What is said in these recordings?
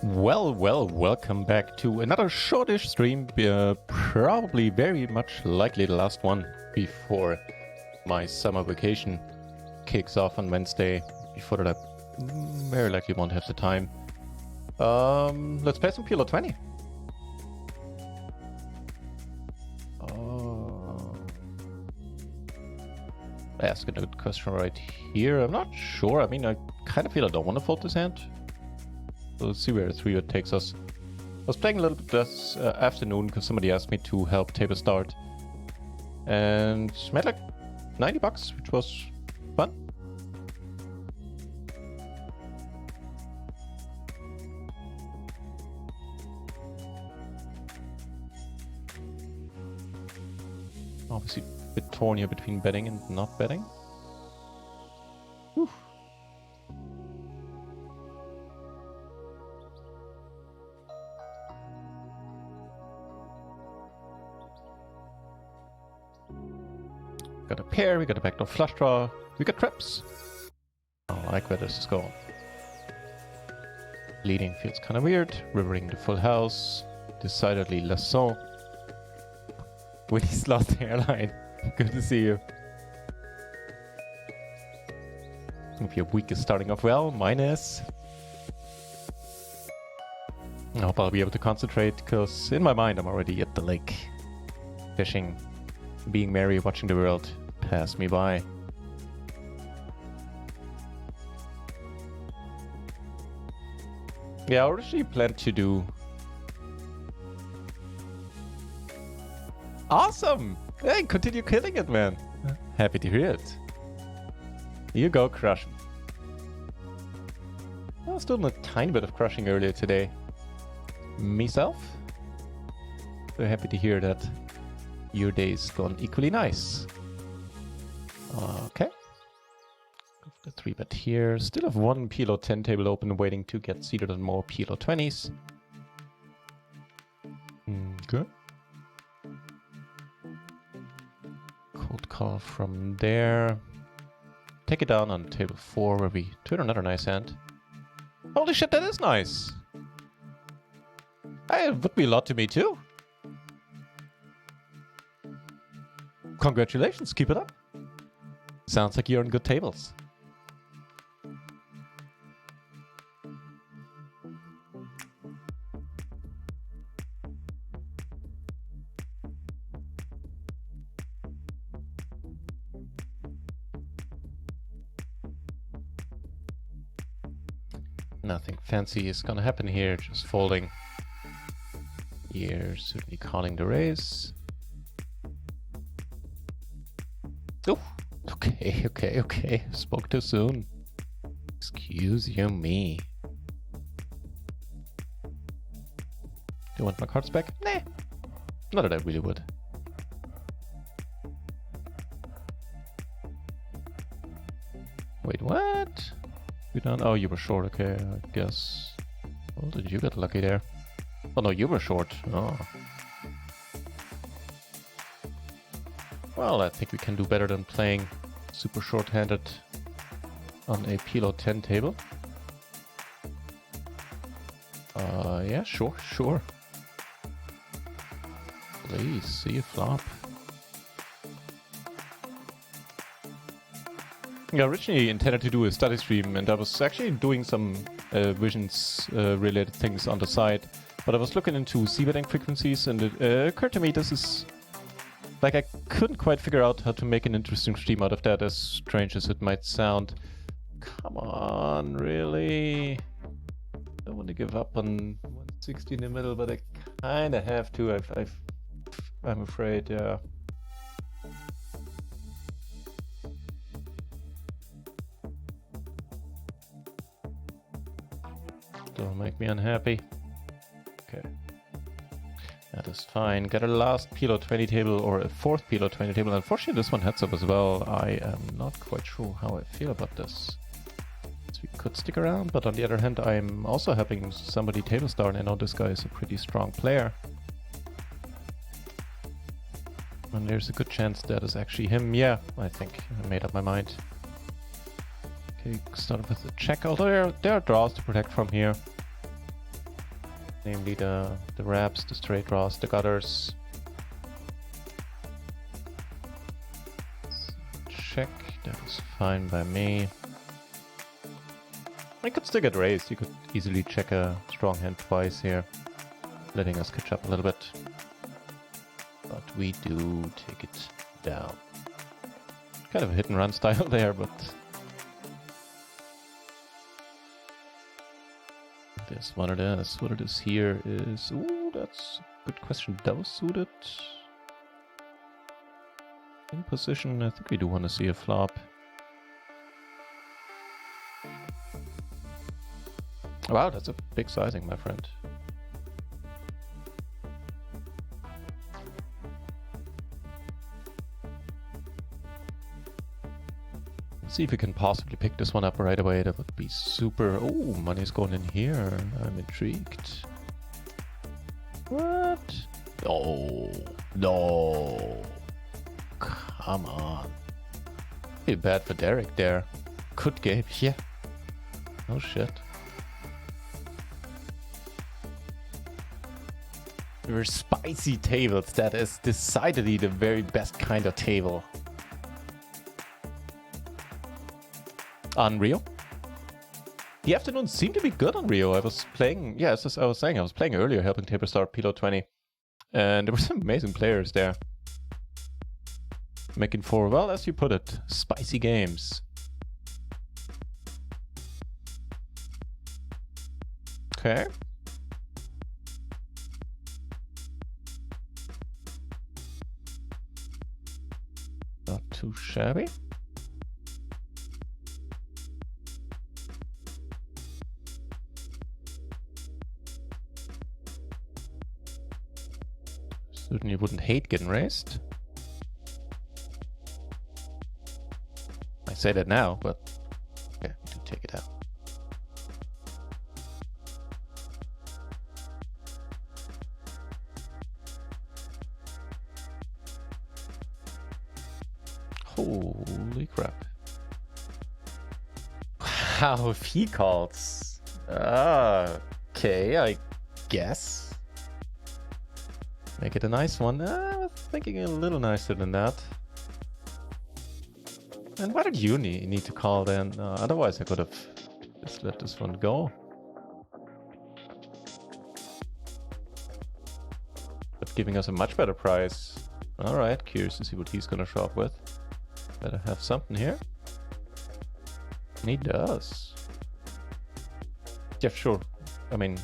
Welcome back to another shortish stream, probably very much likely the last one before my summer vacation kicks off on Wednesday. Before that, I very likely won't have the time. Let's play some PLO 20. Ask a good question right here. I'm not sure. I mean, I kind of feel I don't want to fold this hand. So let's see where the 3 takes us. I was playing a little bit this afternoon because somebody asked me to help table start. And made like 90 bucks, which was fun. Obviously a bit torn here between betting and not betting. Whew. Got a pair, we got a backdoor flush draw, we got trips. I like where this is going. Leading feels kind of weird, rivering the full house, decidedly Lasson. With his lost hairline. Good to see you. If your week is starting off well, mine is. I hope I'll be able to concentrate, because in my mind I'm already at the lake. Fishing, being merry, watching the world pass me by. Yeah, I originally planned to do... Awesome! Hey, continue killing it, man. Happy to hear it. You go crushing. I was doing a tiny bit of crushing earlier today. Myself. So happy to hear that your day's gone equally nice. Okay. Go for the 3-bet here. Still have one PLO 10 table open, waiting to get seated on more PLO 20s. Okay. Cold call from there. Take it down on table 4 where we turn another nice hand. Holy shit, that is nice! It would be a lot to me too. Congratulations, keep it up. Sounds like you're on good tables. Nothing fancy is gonna happen here, just folding. You're certainly calling the raise. Oh, okay. Spoke too soon. Excuse you me. Do you want my cards back? Nah. Not that I really would. Wait, what? You done? Oh, you were short, okay, I guess. Well, did you get lucky there? Oh no, you were short. Oh. Well, I think we can do better than playing super short-handed on a PLO 10 table. Yeah, sure. Please, see you flop. Yeah, originally intended to do a study stream, and I was actually doing some visions related things on the side. But I was looking into c-betting frequencies, and it occurred to me this is... Like, I couldn't quite figure out how to make an interesting stream out of that, as strange as it might sound. Come on, really? Don't want to give up on 160 in the middle, but I kind of have to. I'm afraid, yeah. Don't make me unhappy. Okay. That is fine. Got a last PLO 20 table or a 4th PLO 20 table. Unfortunately, this one heads up as well. I am not quite sure how I feel about this. So we could stick around, but on the other hand, I'm also helping somebody table start. I know this guy is a pretty strong player. And there's a good chance that is actually him. Yeah, I think I made up my mind. Okay, start with a check. Although there are draws to protect from here. namely the wraps, the straight draws, the gutters. Check, that was fine by me. I could still get raised. You could easily check a strong hand twice here, letting us catch up a little bit. But we do take it down. Kind of a hit and run style there, but there's one of this. What it is here is... Ooh, that's a good question. Double suited. In position, I think we do want to see a flop. Wow, that's a big sizing, my friend. Let's see if we can possibly pick this one up right away. That would be super... Oh, money's going in here. I'm intrigued. What? Oh, no. Come on. Pretty bad for Derek there. Good game, yeah. Oh shit. We're spicy tables. That is decidedly the very best kind of table. On Rio? The afternoon seemed to be good on Rio. I was playing, yeah, as I was saying, I was playing earlier, helping table start PLO 20. And there were some amazing players there. Making for, well, as you put it, spicy games. Okay. Not too shabby. Certainly wouldn't hate getting raised. I say that now, but yeah, we do take it out. Holy crap. Wow, if he calls. Okay, I guess. Make it a nice one. I was thinking a little nicer than that. And why did you need to call then? Otherwise I could have just let this one go. But giving us a much better price. Alright, curious to see what he's gonna show up with. Better have something here. And he does. Yeah, sure. I mean...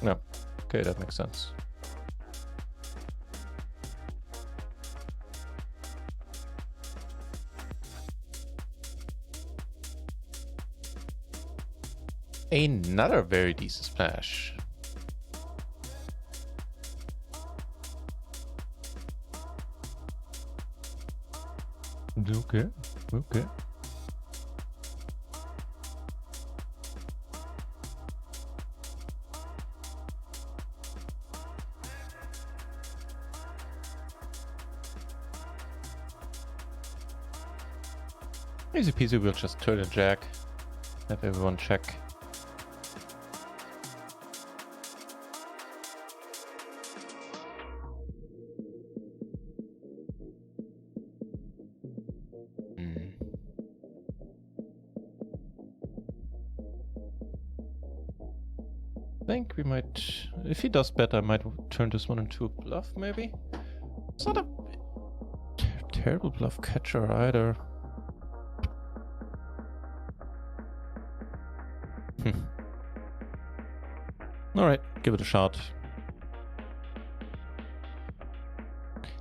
No. Okay, that makes sense. Another very decent splash. Okay, okay. Easy peasy, we'll just turn a jack. Have everyone check. I think we might, if he does better, I might turn this one into a bluff, maybe? It's not a terrible bluff catcher either. Alright, give it a shot.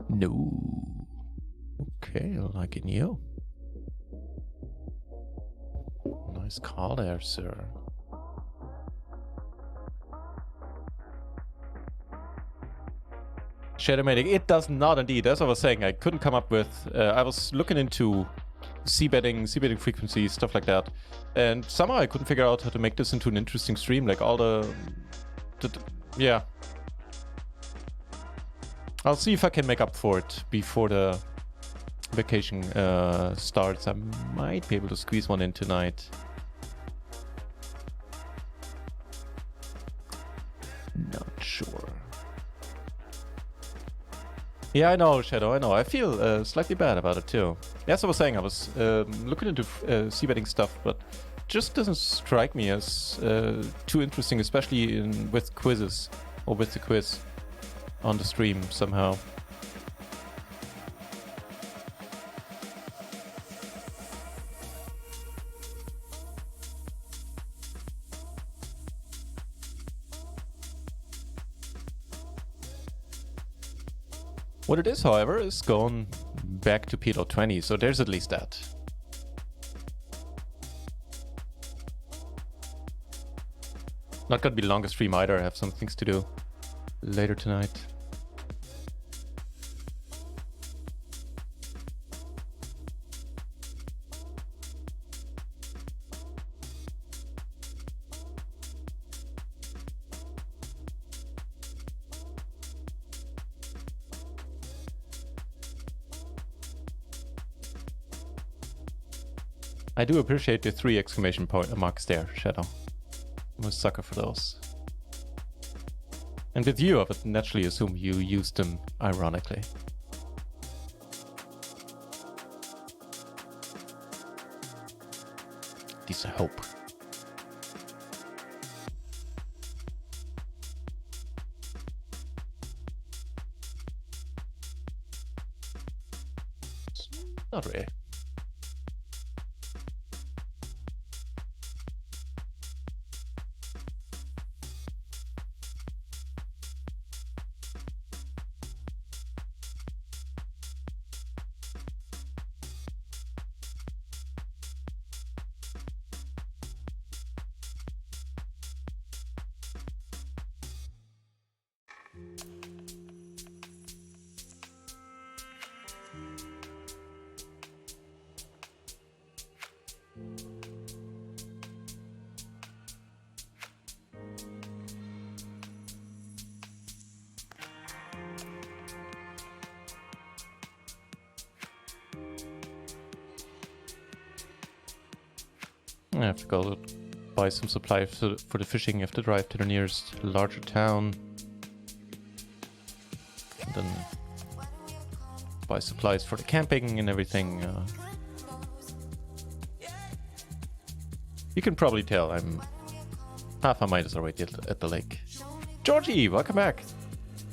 No. Okay, liking you. Nice call there, sir. Shadowmatic, it does not indeed. As I was saying, I couldn't come up with... I was looking into c-betting frequencies, stuff like that. And somehow I couldn't figure out how to make this into an interesting stream. Like all the yeah. I'll see if I can make up for it before the vacation starts. I might be able to squeeze one in tonight. Yeah, I know, Shadow, I know. I feel slightly bad about it too. As I was saying, I was looking into seabetting stuff, but just doesn't strike me as too interesting, especially with quizzes, or with the quiz on the stream somehow. What it is, however, is going back to PLO 20, so there's at least that. Not gonna be the longest stream either, I have some things to do later tonight. I do appreciate the 3 exclamation point marks there, Shadow. I'm a sucker for those. And with you, I would naturally assume you used them ironically. At least I hope. Not really. I have to go buy some supplies for the fishing. I have to drive to the nearest larger town. And then buy supplies for the camping and everything. You can probably tell I'm half my mind is already at the lake. Georgie, welcome back!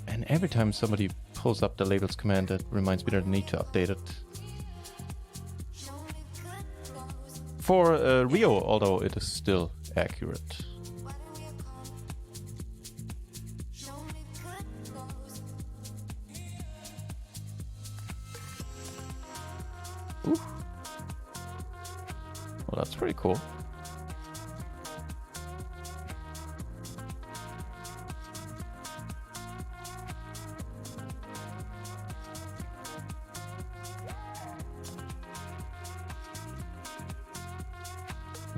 And every time somebody pulls up the labels command, that reminds me that I need to update it. For Rio, although it is still accurate. Ooh. Well, that's pretty cool.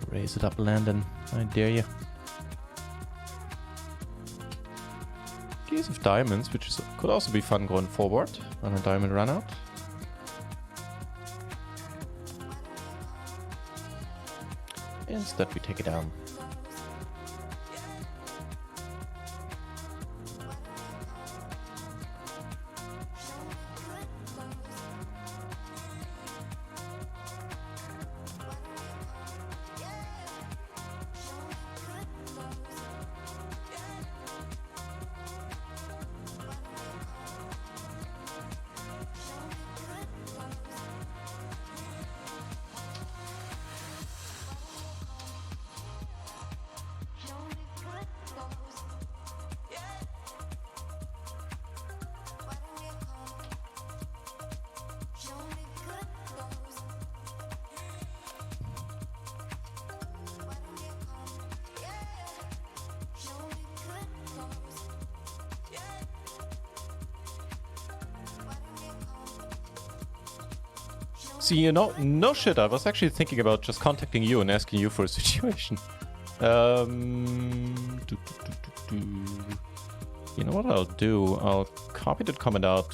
Raise it up, Landon. I dare you. Keys of diamonds, which could also be fun going forward on a diamond run out. Instead, we take it down. See, you know, no shit, I was actually thinking about just contacting you and asking you for a situation. You know what I'll do? I'll copy that comment out,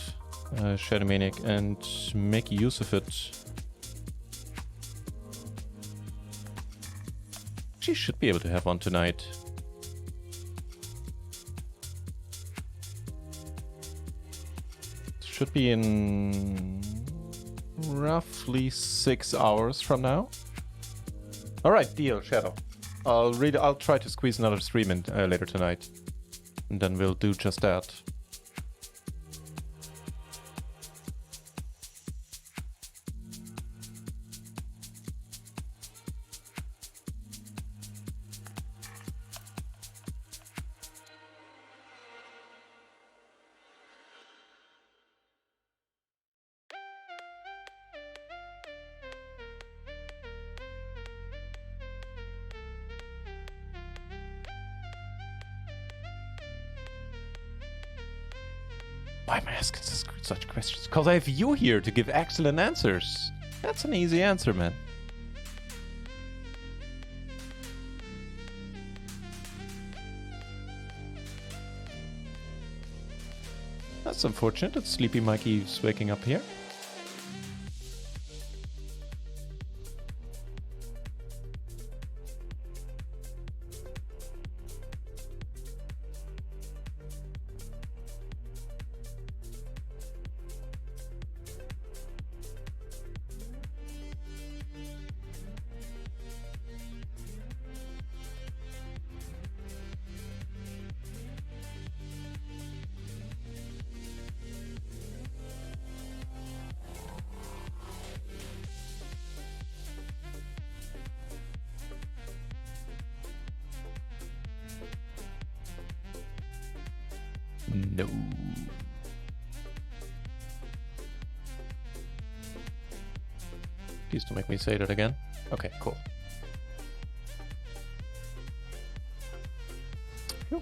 Shadow Maniac, and make use of it. She should be able to have one tonight. should be in roughly 6 hours from now. All right, deal, Shadow. I'll try to squeeze another stream in later tonight, and then we'll do just that. Why am I asking such questions? Because I have you here to give excellent answers. That's an easy answer, man. That's unfortunate that Sleepy Mikey's waking up here. No. Please don't make me say that again. Okay, cool. Phew.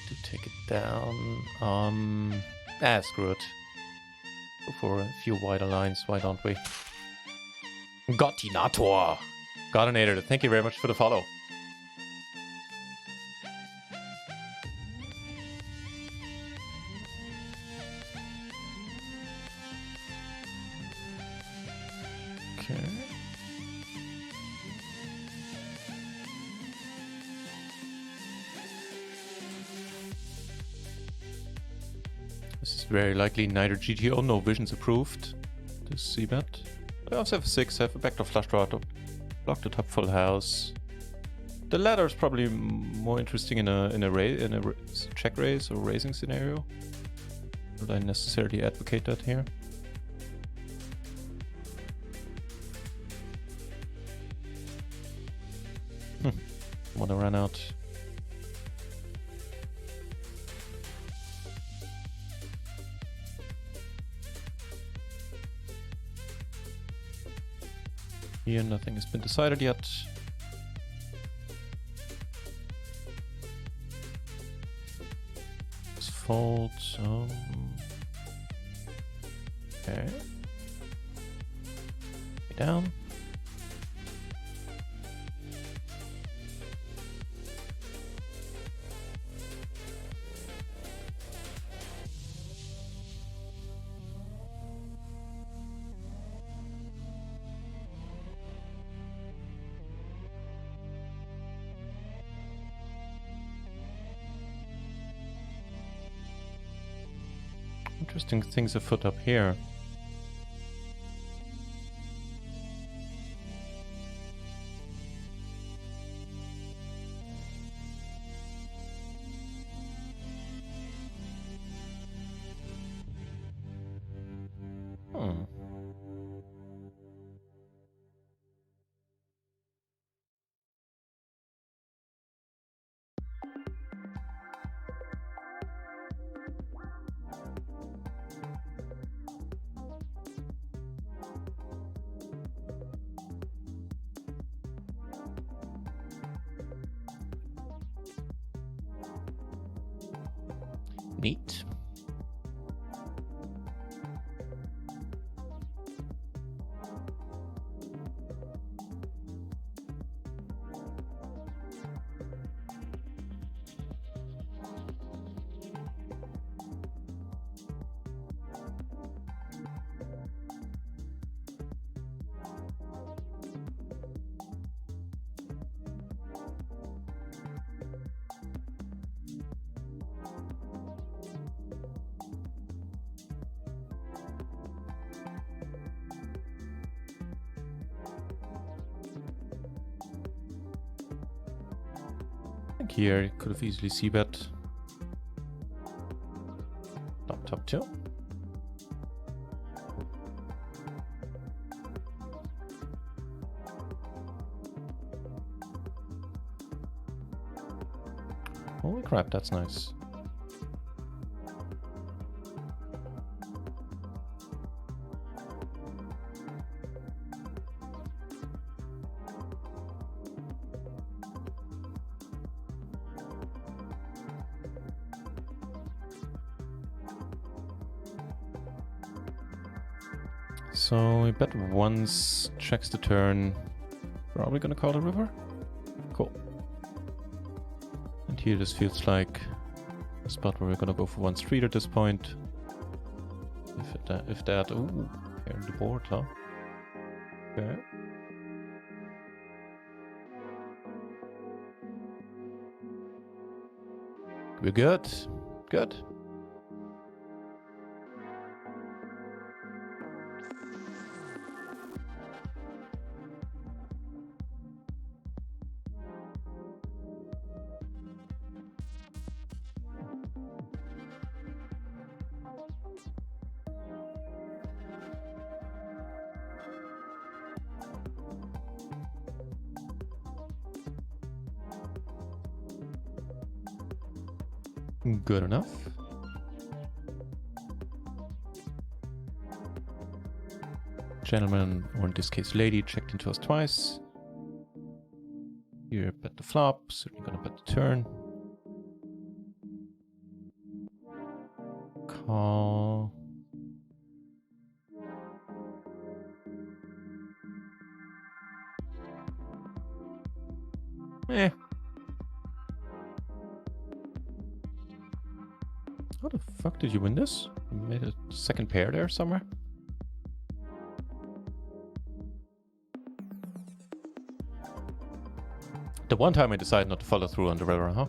To take it down. Screw it. Go for a few wider lines, why don't we? Gottinator! Gottinator, thank you very much for the follow. Okay. This is very likely neither GTO nor Visions approved. This C-bet. I also have a 6, I have a backdoor flush draw, block the top full house. The latter is probably more interesting in a check raise or raising scenario. Would I necessarily advocate that here? Wanna run out. Here, nothing has been decided yet. Let's fold some. Okay. Down. Interesting things afoot up here. Neat. here. You could have easily seabed. Top 2. Holy crap, that's nice. So we bet once, checks the turn. Probably gonna call the river. Cool. And here this feels like a spot where we're gonna go for one street at this point. If that, ooh, here the board, huh? Okay. We're good. Good. Good enough. Gentleman, or in this case lady, checked into us twice. Here, bet the flop, certainly gonna bet the turn. Call. Eh. How the fuck did you win this? You made a second pair there somewhere? The one time I decided not to follow through on the river, huh?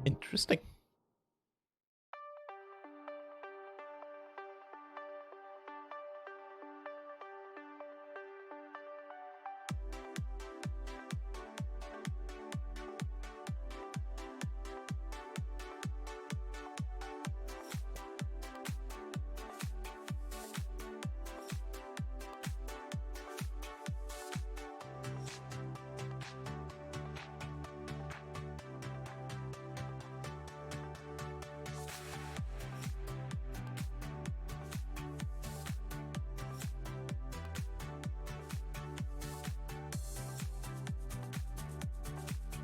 Interesting.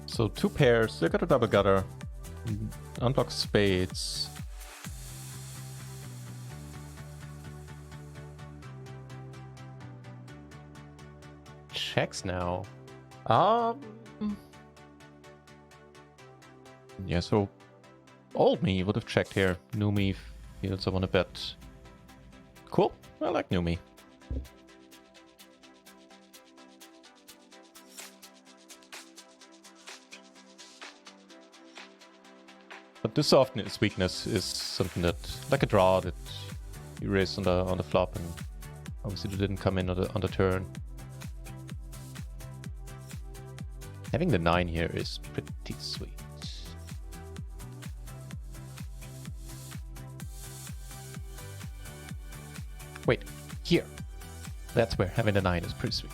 So two pairs, they got a double gutter, unlock spades. Checks now. Yeah, so old me would have checked here. New me feels I want to bet. Cool, I like new me. But this softness weakness is something that, like a draw, that you raise on the flop, and obviously it didn't come in on the turn. Having the 9 here is pretty sweet. Wait, here. That's where having the 9 is pretty sweet.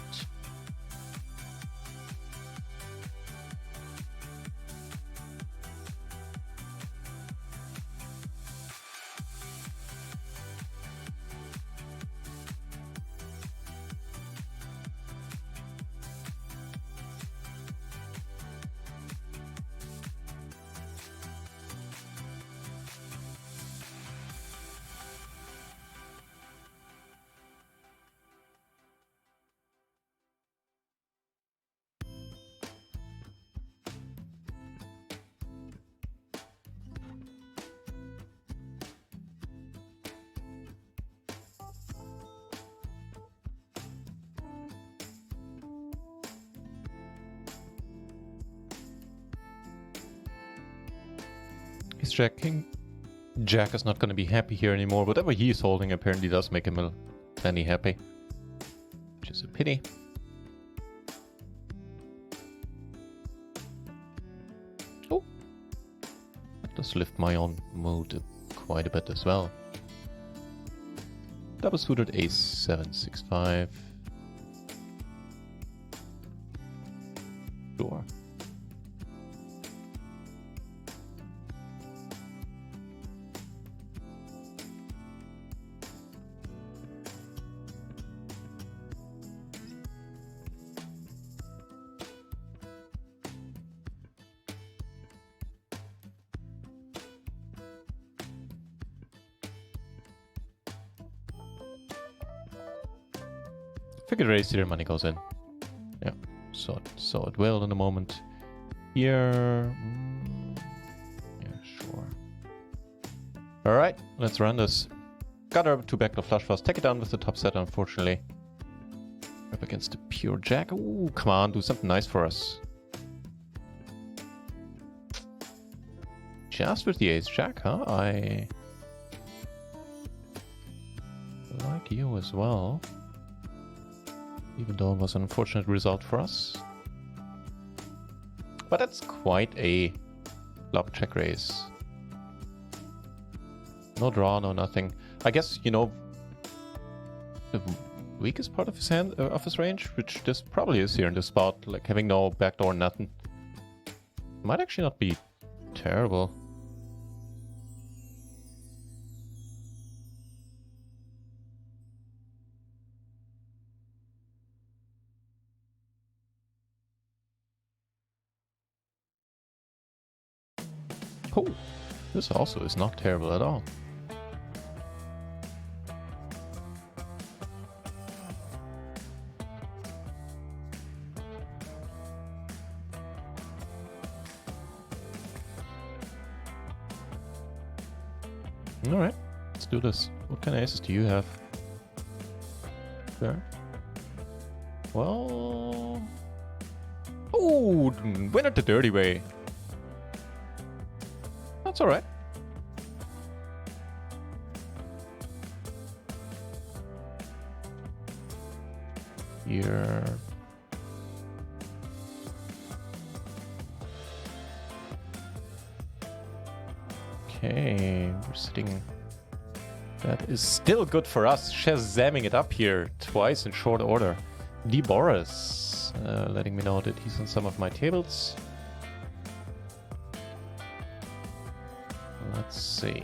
Ace Jack, King Jack is not going to be happy here anymore. Whatever he is holding apparently does make him plenty happy. Which is a pity. Oh. That does lift my own mood quite a bit as well. Double suited ace 7-6-5. Sure. Figured raise here, money goes in. Yeah, so it will in a moment. Here, yeah, sure. All right, let's run this. Got our 2 backdoor flush first. Take it down with the top set, unfortunately. Up against the pure jack. Ooh, come on, do something nice for us. Just with the ace jack, huh? I like you as well. Even though it was an unfortunate result for us. But that's quite a flop check raise. No draw, no nothing. I guess, you know, the weakest part of his hand, of his range, which this probably is here in this spot, like having no backdoor, nothing, might actually not be terrible. Oh, this also is not terrible at all. Alright, let's do this. What kind of aces do you have? There. Well... Oh, went it the dirty way. That's alright. Here. Okay, we're sitting. That is still good for us. Shazamming it up here twice in short order. D. Boris, letting me know that he's on some of my tables. Let's see.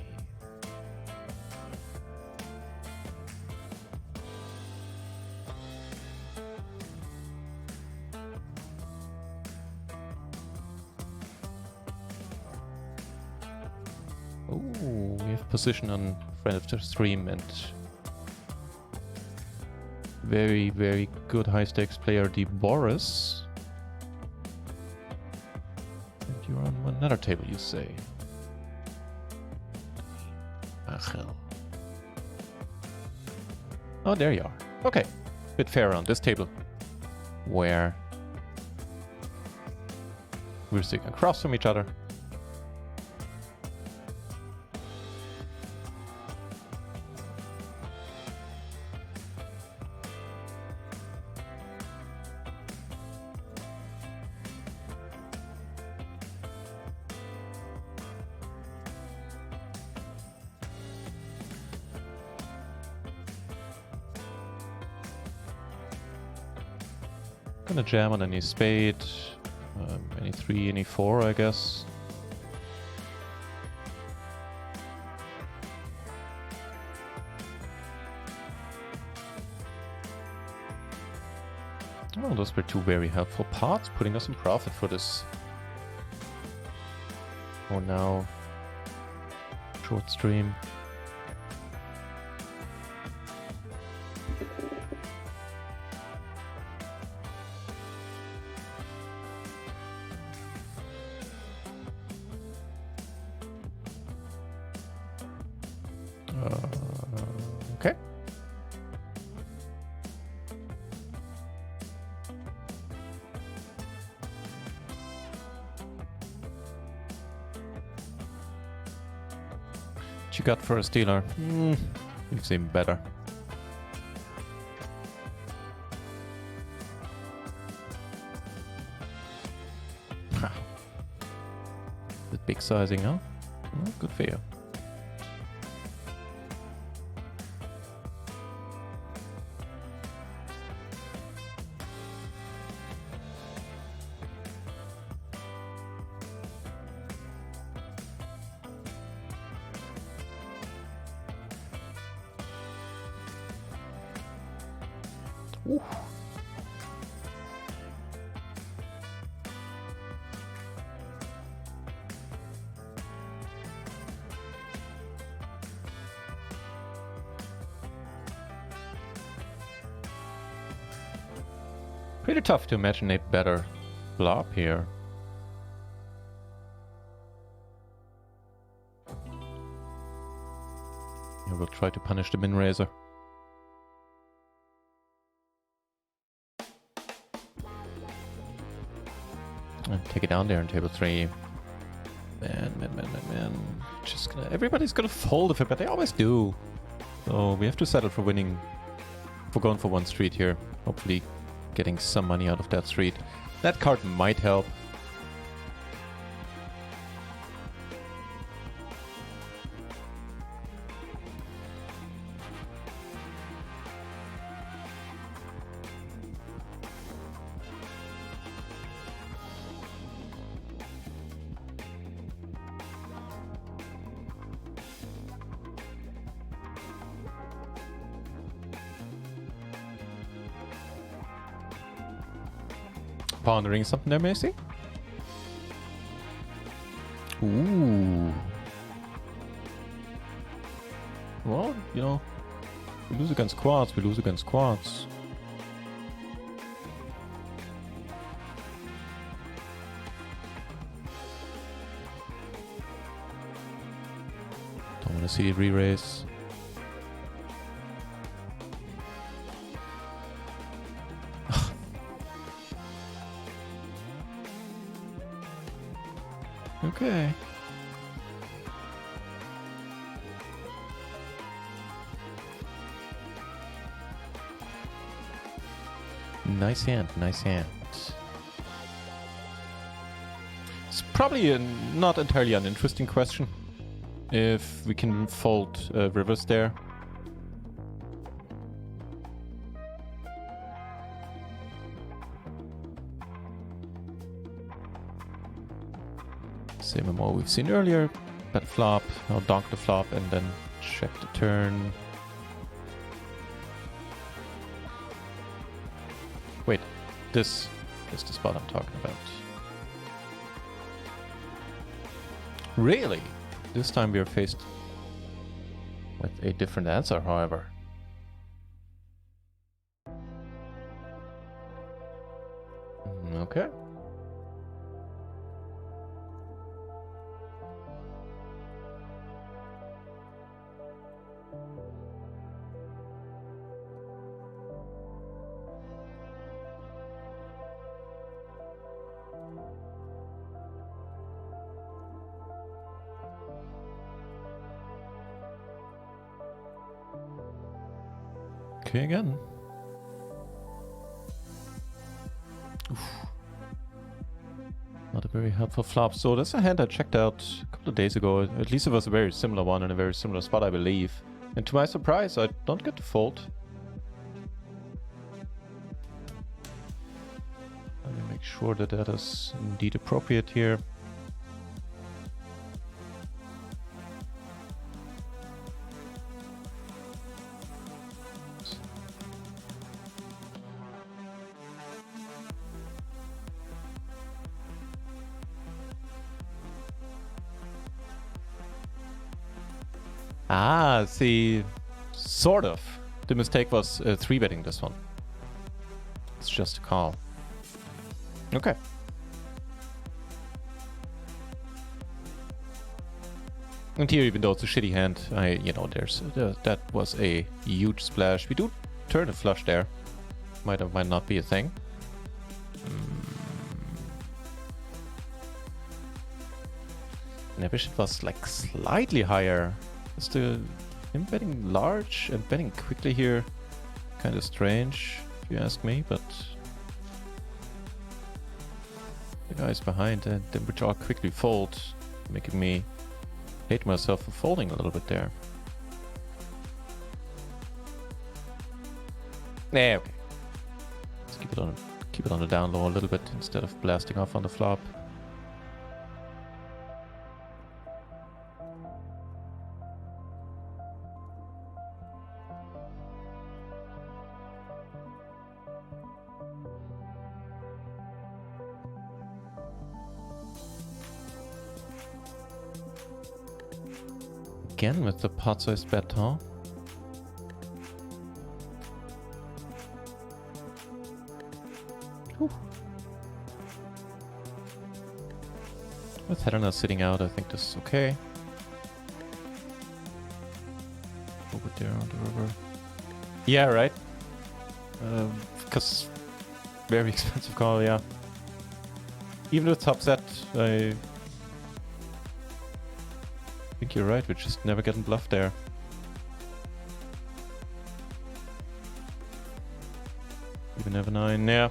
Oh, we have position on friend of the stream and very, very good high stakes player D. Boris. And you're on another table, you say. Oh, there you are. Okay, bit fair on this table, where we're sitting across from each other. Gonna jam on any spade, any 3, any 4, I guess. Oh, those were 2 very helpful parts, putting us in profit for this. Oh, now short stream. Okay. you got for a stealer? You've seen better. The big sizing, huh? Oh, good for you. Ooh. Pretty tough to imagine a better flop here. Yeah, we'll try to punish the min raiser. And take it down there in table 3. Man. Just gonna, everybody's gonna fold if it, but they always do. So we have to settle for winning. For going for one street here. Hopefully getting some money out of that street. That card might help. Pondering something there, Macy? Ooh. Well, you know, we lose against quads, we lose against quads. Don't want to see it re-raise. Okay. Nice hand, nice hand. It's probably not entirely uninteresting question. If we can fold rivers there. Same MMO we've seen earlier. Bet flop, now donk the flop and then check the turn. Wait, this is the spot I'm talking about. Really? This time we are faced with a different answer, however. Okay. Okay, again. Oof. Not a very helpful flop. So that's a hand I checked out a couple of days ago. At least it was a very similar one in a very similar spot, I believe. And to my surprise, I don't get to fold. Let me make sure that that is indeed appropriate here. Ah, see, sort of. The mistake was 3-betting this one. It's just a call. Okay. And here, even though it's a shitty hand, you know, that was a huge splash. We do turn a flush there. Might or might not be a thing. And I wish it was like slightly higher. Is the him betting large and betting quickly here kind of strange, if you ask me, but the guys behind them which are quickly fold, making me hate myself for folding a little bit there. Nah, okay. Let's keep it on the down low a little bit instead of blasting off on the flop. Again with the pot-sized bet, huh? Whew. With Helena sitting out, I think this is okay. Over there on the river. Yeah, right? Because very expensive call, yeah. Even with top set, I think you're right, we're just never getting bluffed there. Even have a 9, yeah.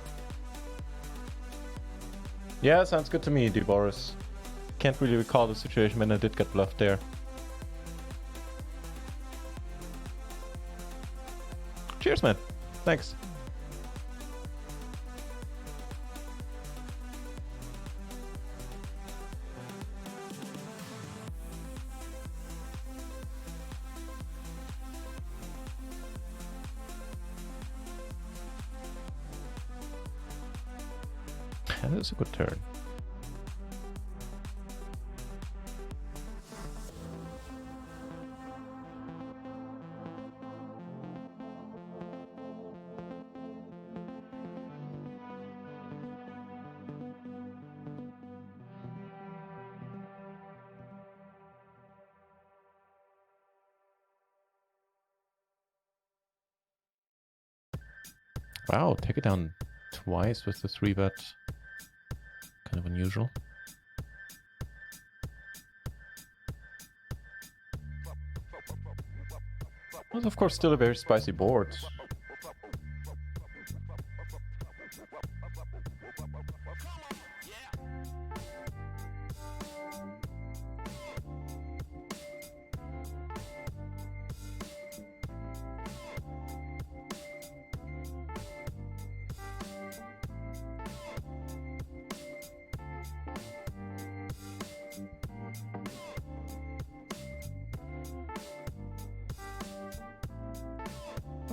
Yeah, sounds good to me, Boris. Can't really recall the situation when I did get bluffed there. Cheers, man. Thanks. That is a good turn. Wow, take it down twice with the 3-bet. Kind of unusual. Well, of course, still a very spicy board.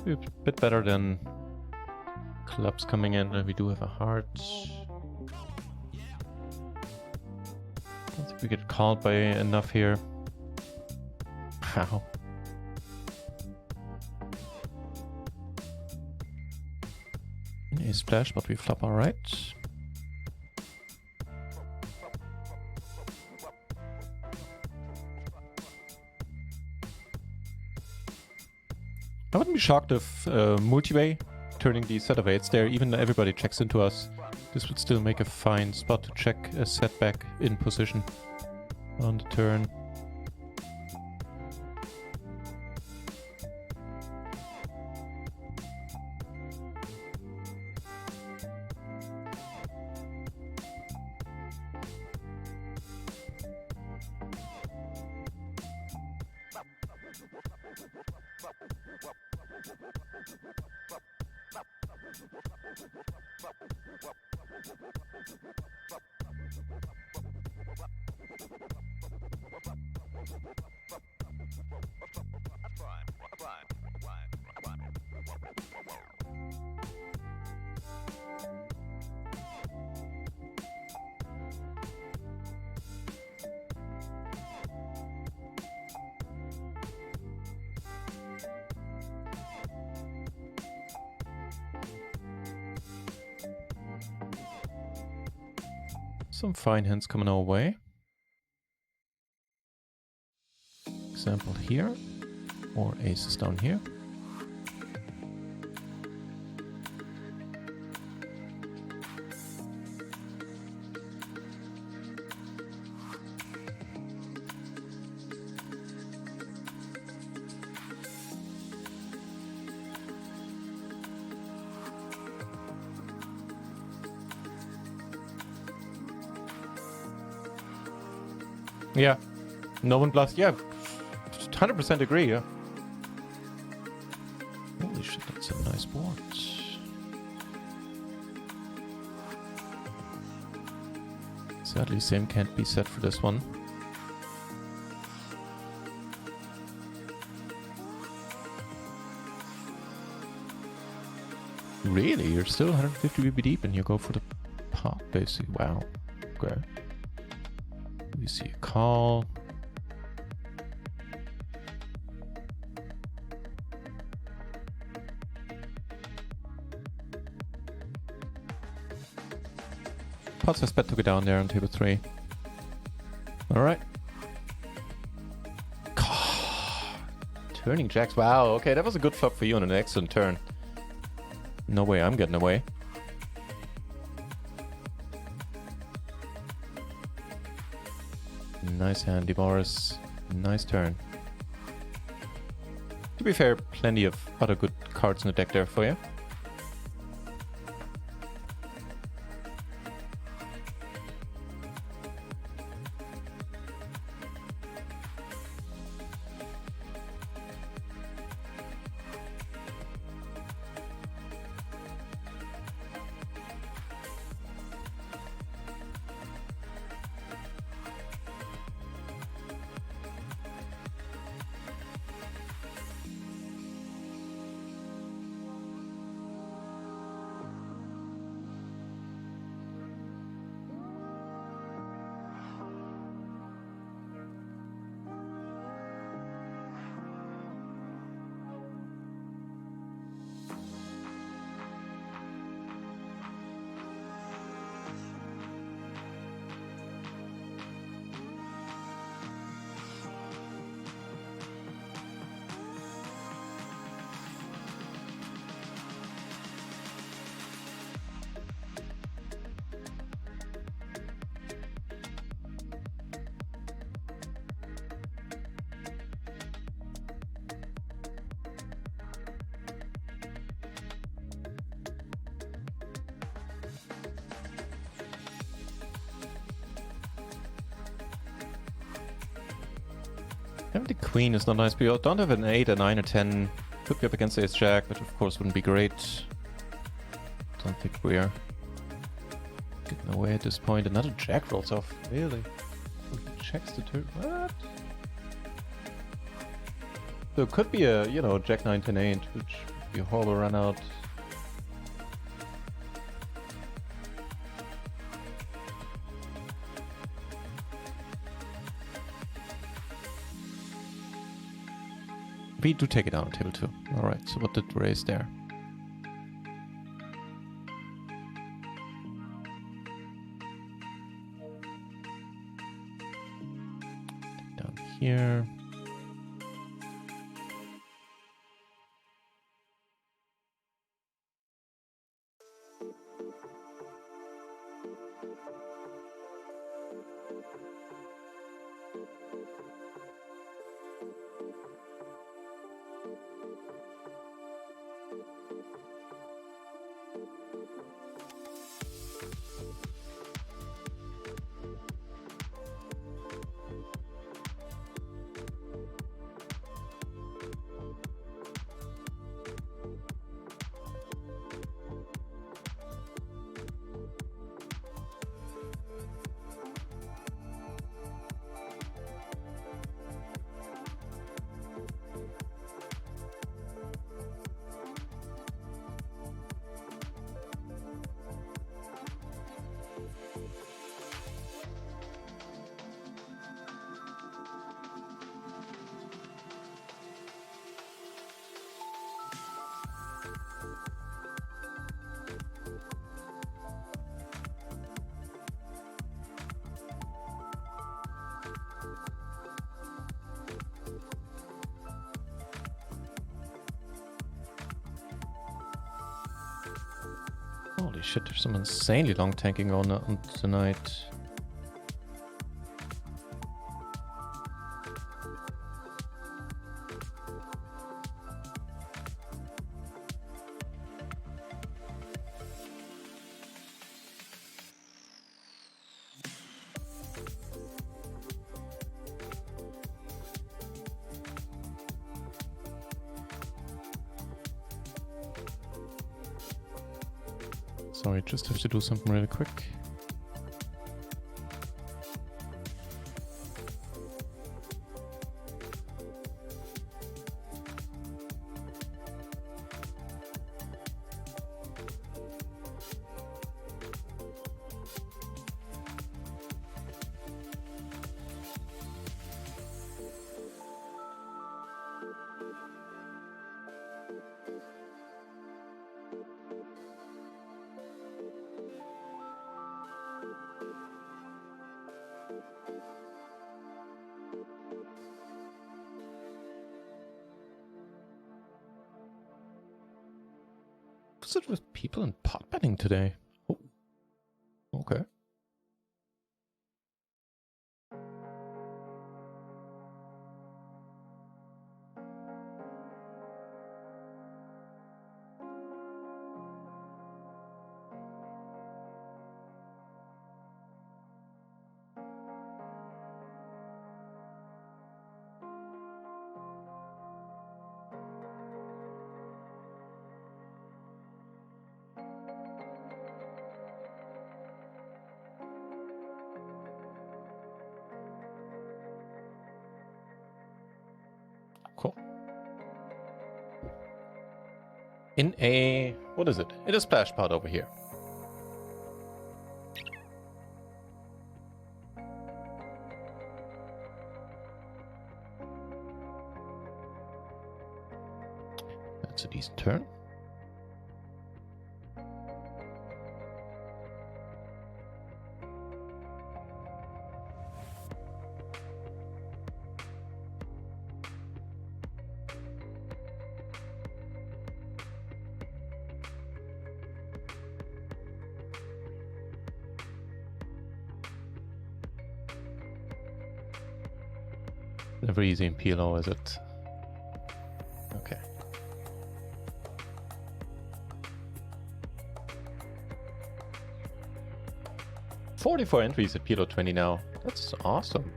A bit better than clubs coming in, and we do have a heart. Don't think we get called by enough here. Wow. A splash, but we flop alright. I wouldn't be shocked if multi-way turning the set of 8s there, even though everybody checks into us. This would still make a fine spot to check a setback in position on the turn. Some fine hands coming our way. Example here, or aces down here. Yeah. No one plus. Yeah. 100% agree, yeah. Holy shit, that's a nice board. Sadly, same can't be said for this one. Really? You're still 150 BB deep and you go for the pop, basically. Wow. Okay. We see a call. Pots has bet to go down there on table 3. Alright. Turning jacks. Wow, okay, that was a good flop for you on an excellent turn. No way I'm getting away. Nice hand, Boris. Nice turn. To be fair, plenty of other good cards in the deck there for you. Having the queen is not nice, but you don't have an 8, a 9, or 10. Could be up against ace jack, which of course wouldn't be great. Don't think we are getting away at this point. Another jack rolls off. Really? He checks the turn. What? So it could be a, you know, jack 9, 10, 8, which would be a horrible run out. We do take it down on table 2. Alright, so what did we raise there? Down here. Holy shit, there's some insanely long tanking on tonight. Sorry, just have to do something really quick. What's it with people in pot betting today? Oh, okay. Cool. In a... what is it? In a splash pad over here. That's a decent turn. Never easy in PLO, is it? Okay. "44 entries at PLO 20 now. That's awesome.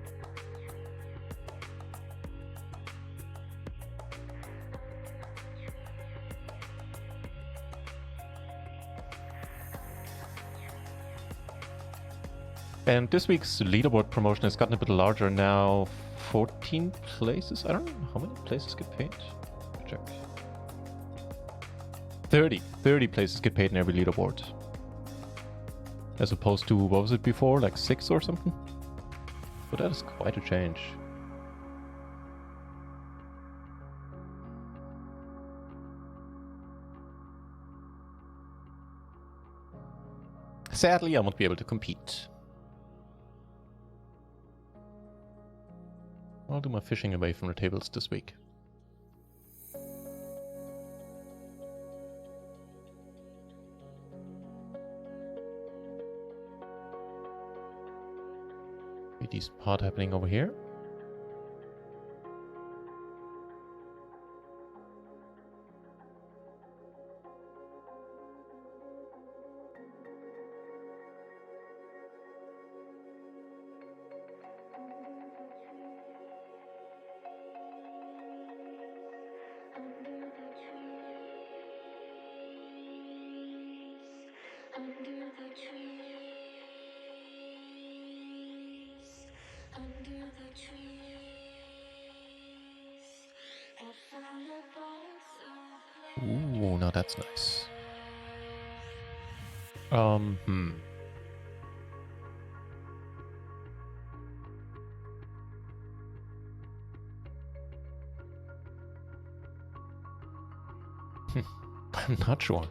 And this week's leaderboard promotion has gotten a bit larger now. 14 places? I don't know how many places get paid. Check. 30 places get paid in every leaderboard. As opposed to, what was it before? Like 6 or something? So that is quite a change. Sadly, I won't be able to compete. I'll do my fishing away from the tables this week. A decent pot happening over here. Ooh, now that's nice. I'm not sure.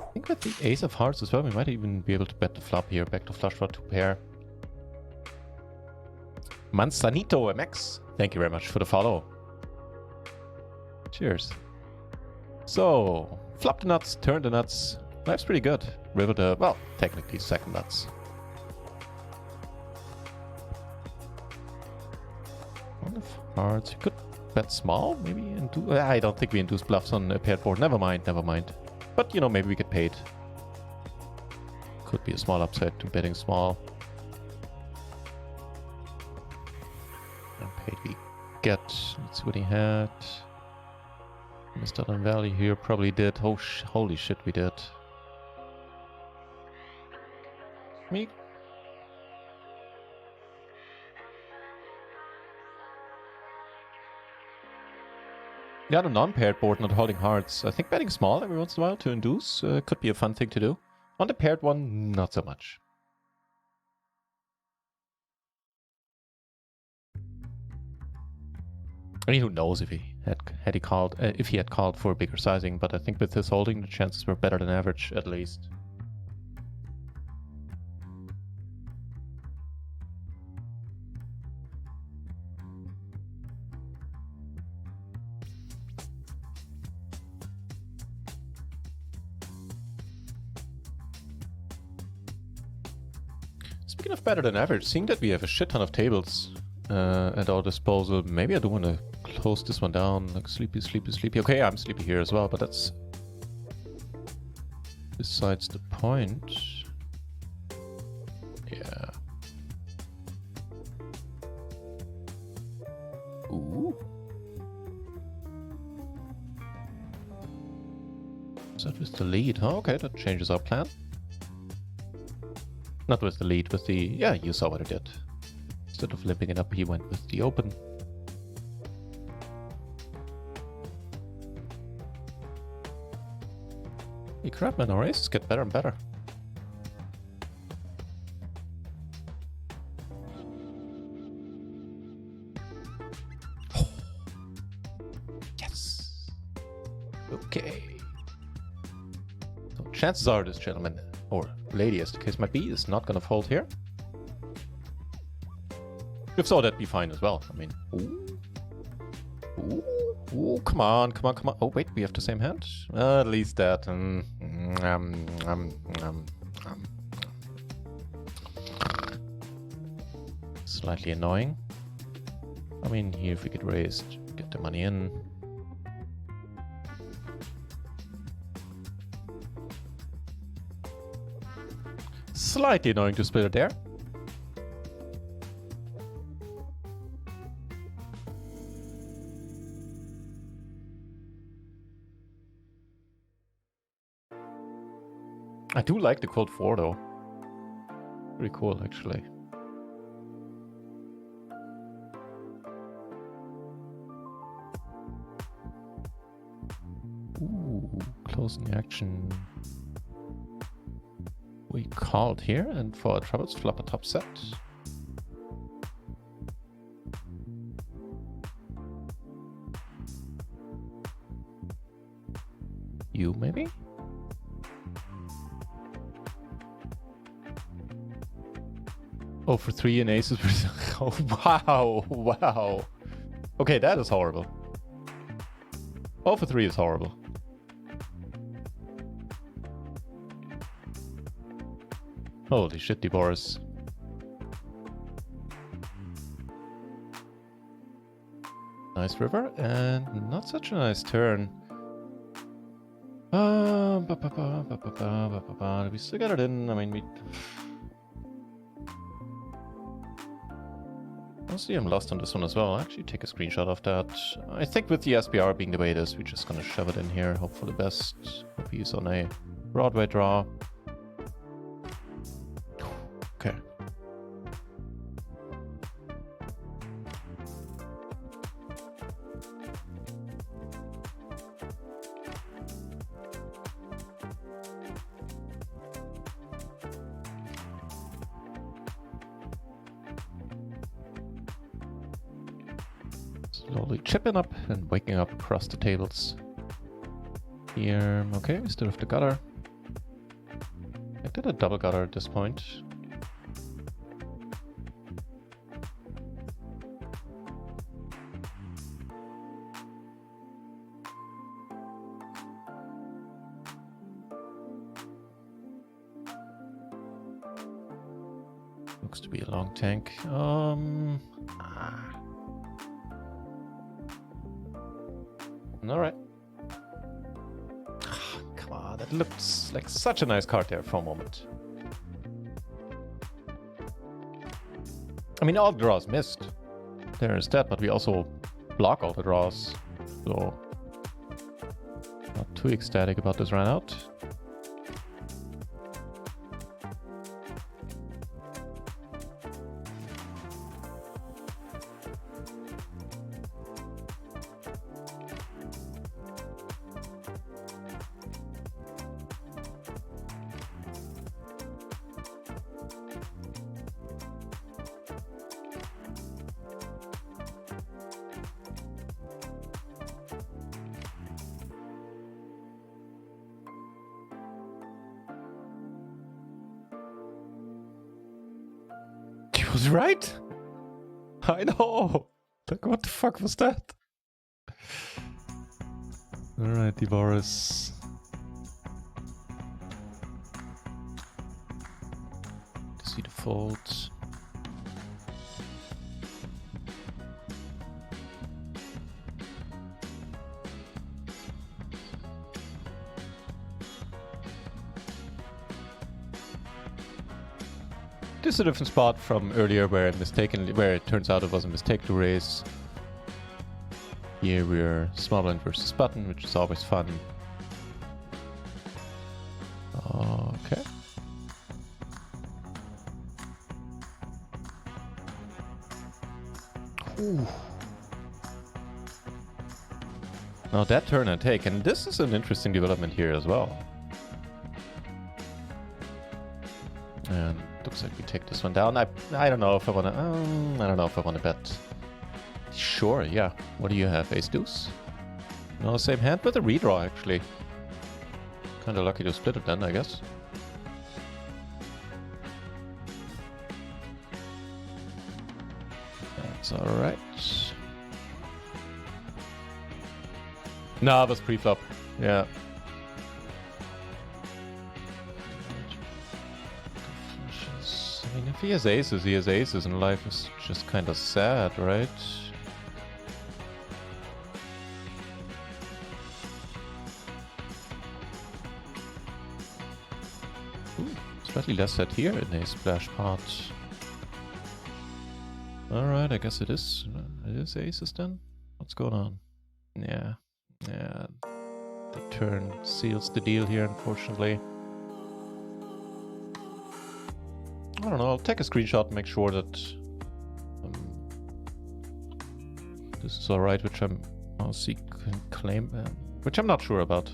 I think with the ace of hearts as well, we might even be able to bet the flop here. Back to flush draw 2 pair. Manzanito MX, thank you very much for the follow. Cheers. So, flop the nuts, turn the nuts. Life's pretty good. River the, well, technically second nuts. One of hearts. You could bet small, maybe. I don't think we induce bluffs on a paired board. Never mind, never mind. But, you know, maybe we get paid. Could be a small upside to betting small. Okay, we get. Let's see what he had. Missed out on value here. Probably did. Oh, holy shit, we did. Me. Yeah, the non-paired board not holding hearts. I think betting small every once in a while to induce could be a fun thing to do. On the paired one, not so much. I mean, who knows if he had called for bigger sizing, but I think with his holding, the chances were better than average, at least. Speaking of better than average, seeing that we have a shit ton of tables at our disposal, maybe I do want to close this one down. Like sleepy, sleepy, sleepy. Okay, I'm sleepy here as well, but that's besides the point. Yeah. Ooh. Is that with the lead? Oh, okay, that changes our plan. Not with the lead, with the... Yeah, you saw what I did. Instead of limping it up, he went with the open. Hey crap, man, our aces get better and better. Yes! Okay. So chances are this gentleman, or lady as the case might be, is not gonna fold here. If so, that'd be fine as well. I mean, ooh. Ooh, ooh, come on, come on, come on. Oh, wait, we have the same hand? At least that. Slightly annoying. I mean, here if we get raised, get the money in. Slightly annoying to split it there. I do like the Cold 4 though. Pretty cool actually. Ooh, closing action. We called here, and for our troubles, flop a top set. You, maybe? Oh, for 3 and aces. Oh, wow, wow. Okay, that is horrible. Oh, for 3 is horrible. Holy shit, Boris. Nice river, and not such a nice turn. We still got it in. I mean, we... Honestly, I'm lost on this one as well. I'll actually take a screenshot of that. I think with the SPR being the way it is, we're just gonna shove it in here. Hope for the best. Hope he's on a Broadway draw. Okay. Slowly chipping up and waking up across the tables. Here, okay, we still have the gutter. I did a double gutter at this point. Looks to be a long tank. Alright. Come on, that looks like such a nice card there for a moment. I mean, all draws missed. There is that, but we also block all the draws, so not too ecstatic about this run out. Was right? I know. Like, what the fuck was that? Alright, Divaris. To see the folds. This is a different spot from earlier where it turns out it was a mistake to raise. Here we're small blind versus button, which is always fun. Okay. Ooh. Now that turn I take, and this is an interesting development here as well. And looks like we take this one down. I don't know if I wanna. I don't know if I wanna bet. Sure, yeah. What do you have? Ace deuce? No, same hand, but a redraw actually. Kinda lucky to split it then, I guess. That's alright. No, it was pre-flop. Yeah. I mean, if he has aces, and life is just kind of sad, right? Ooh, slightly less set here in a splash pot. Alright, I guess it is aces then? What's going on? Yeah, the turn seals the deal here, unfortunately. I don't know, I'll take a screenshot and make sure that this is alright, which I'll see claim, which I'm not sure about.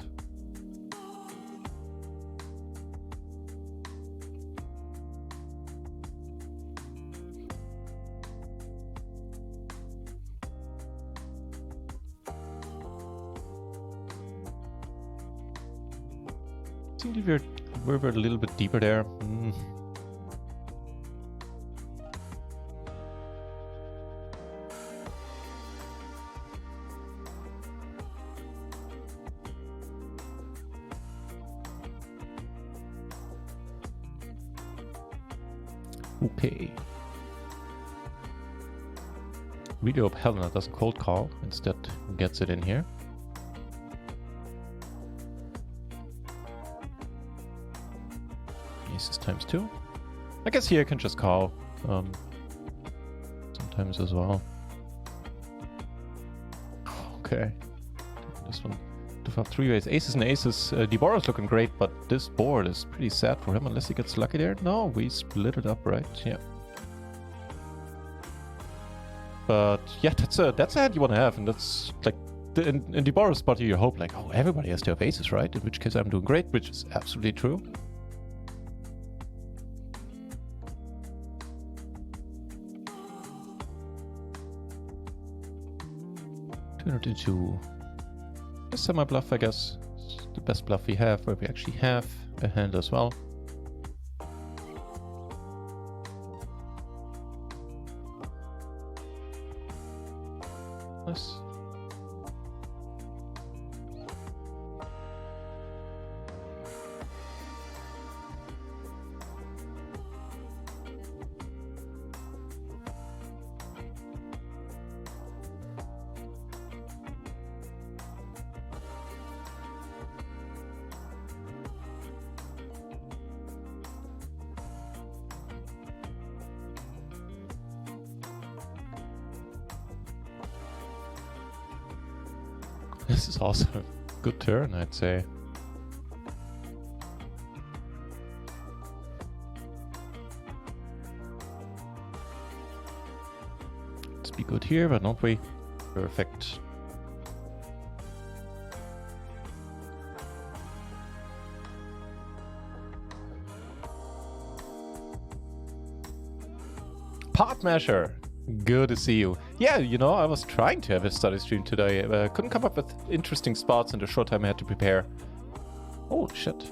I think we're a little bit deeper there. Okay. Really hope Helena doesn't cold call, instead gets it in here. Aces times 2. I guess here I can just call sometimes as well. Okay. This one. To have 3 ways. Aces and aces. Deborah is looking great, but this board is pretty sad for him unless he gets lucky there. No, we split it up, right? Yeah. But yeah, that's a hand you want to have, and that's like in Deborah's spot here. You hope like, oh, everybody has to have aces, right? In which case I'm doing great, which is absolutely true. Turn it into a semi-bluff, I guess. It's the best bluff we have, where we actually have a hand as well. Nice. This is also a good turn, I'd say. Let's be good here, but don't we? Perfect. Pod Masher! Good to see you. Yeah, you know, I was trying to have a study stream today. Couldn't come up with interesting spots in the short time I had to prepare. Oh, shit.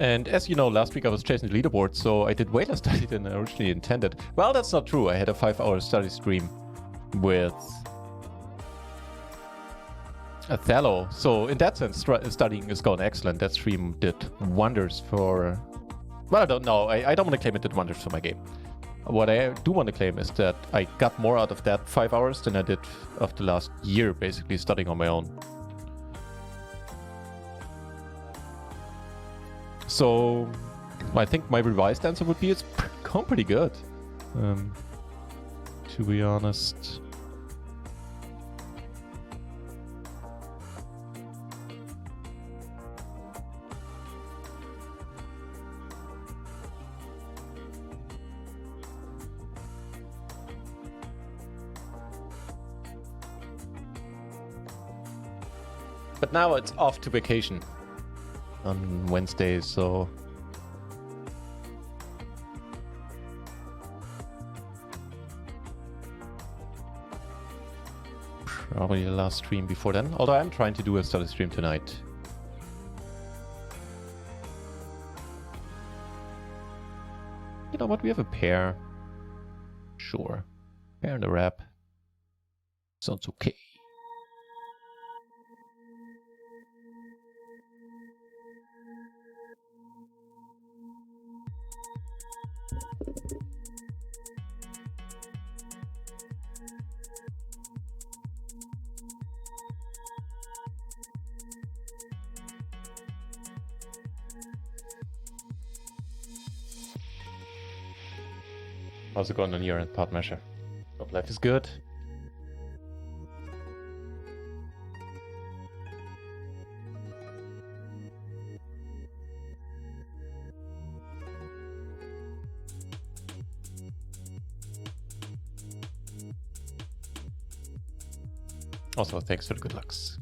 And as you know, last week I was chasing the leaderboard, so I did way less study than I originally intended. Well, that's not true. I had a 5-hour study stream with Othello. So in that sense, studying is going excellent. That stream did wonders for... Well, I don't know. I don't want to claim it did wonders for my game. What I do want to claim is that I got more out of that 5 hours than I did of the last year, basically studying on my own. So I think my revised answer would be it's gone pretty good, to be honest. But now it's off to vacation on Wednesday, so... Probably the last stream before then, although I'm trying to do a study stream tonight. You know what, we have a pair. Sure. Pair and a wrap. Sounds okay. How's it going on your end, Pod Masher? Hope life is good. Also, thanks for the good lucks.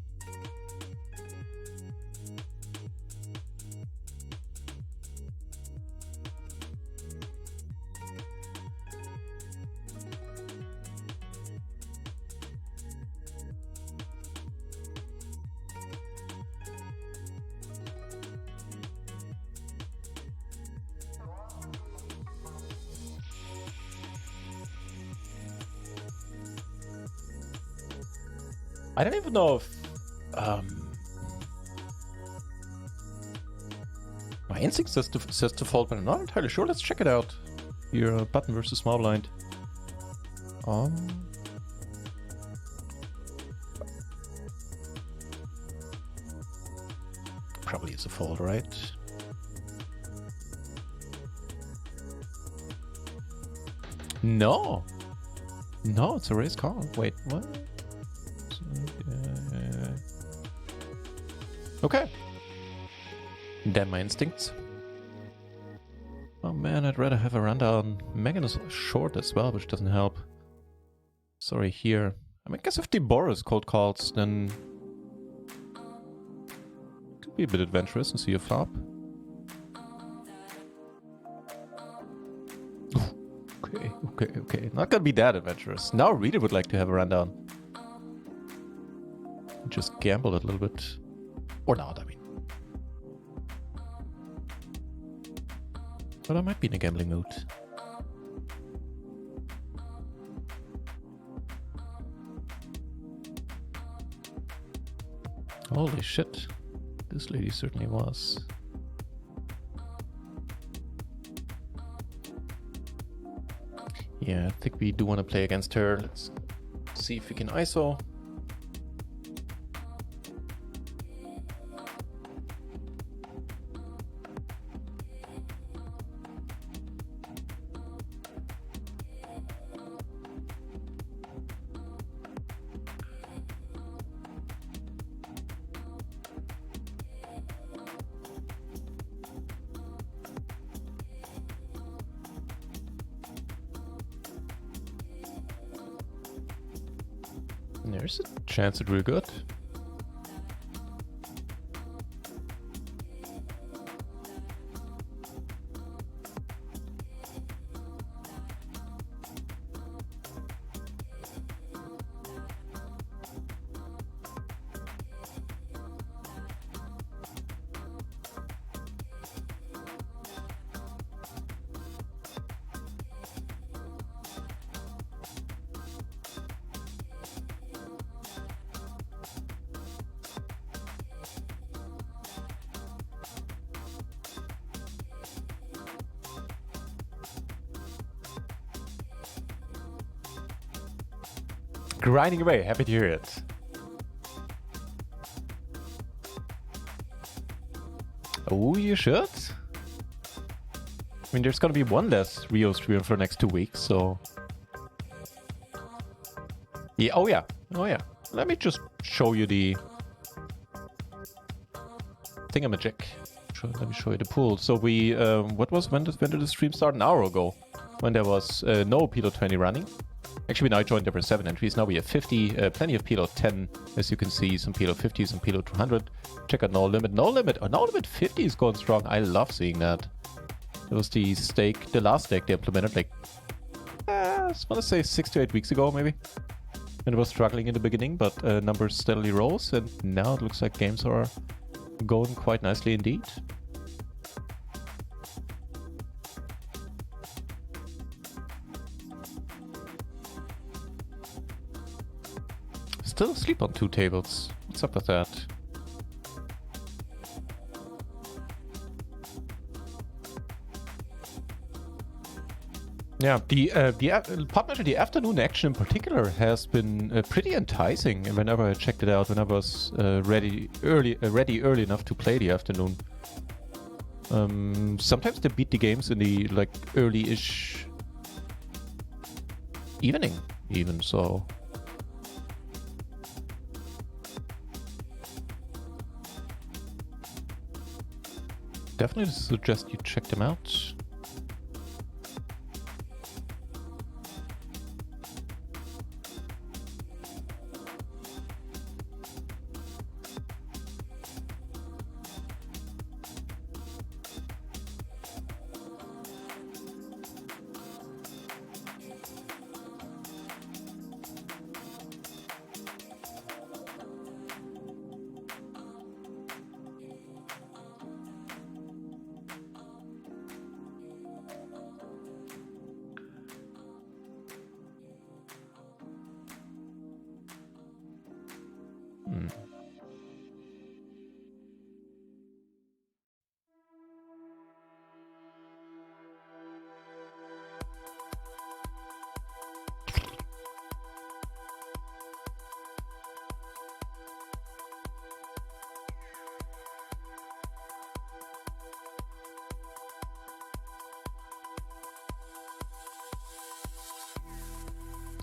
I don't even know if my instinct says to fold, but I'm not entirely sure. Let's check it out. Here, button versus small blind. Probably is a fold, right? No, no, it's a raise call. Wait, what? Okay. Damn my instincts. Oh man, I'd rather have a rundown. Megan is short as well, which doesn't help. Sorry here. I mean, I guess if Deborah's cold calls, then... Could be a bit adventurous and see a flop. Okay. Not gonna be that adventurous. Now I really would like to have a rundown. Just gamble a little bit. Or not, I mean. But I might be in a gambling mood. Holy shit. This lady certainly was. Yeah, I think we do want to play against her. Let's see if we can ISO. There's a chance it's real good. Grinding away, happy to hear it. Oh, you should? I mean, there's gonna be one less Rio stream for the next 2 weeks, so... Yeah, oh yeah, oh yeah. Let me just show you the... thingamajig. Let me show you the pool. So we, when did the stream start? An hour ago. When there was no PLO 20 running. Actually, now I joined, there were 7 entries. Now we have 50, plenty of PLO 10, as you can see, some PLO 50, some PLO 200. Check out No Limit. No Limit, No Limit 50 is going strong. I love seeing that. It was the stake, the last stake they implemented, like, I want to say 6 to 8 weeks ago, maybe. And it was struggling in the beginning, but numbers steadily rose, and now it looks like games are going quite nicely indeed. Still asleep on 2 tables. What's up with that? Yeah, the pop measure, the afternoon action in particular has been pretty enticing. Whenever I checked it out, whenever I was ready early enough to play the afternoon. Sometimes they beat the games in the like early-ish evening, even so. Definitely suggest you check them out.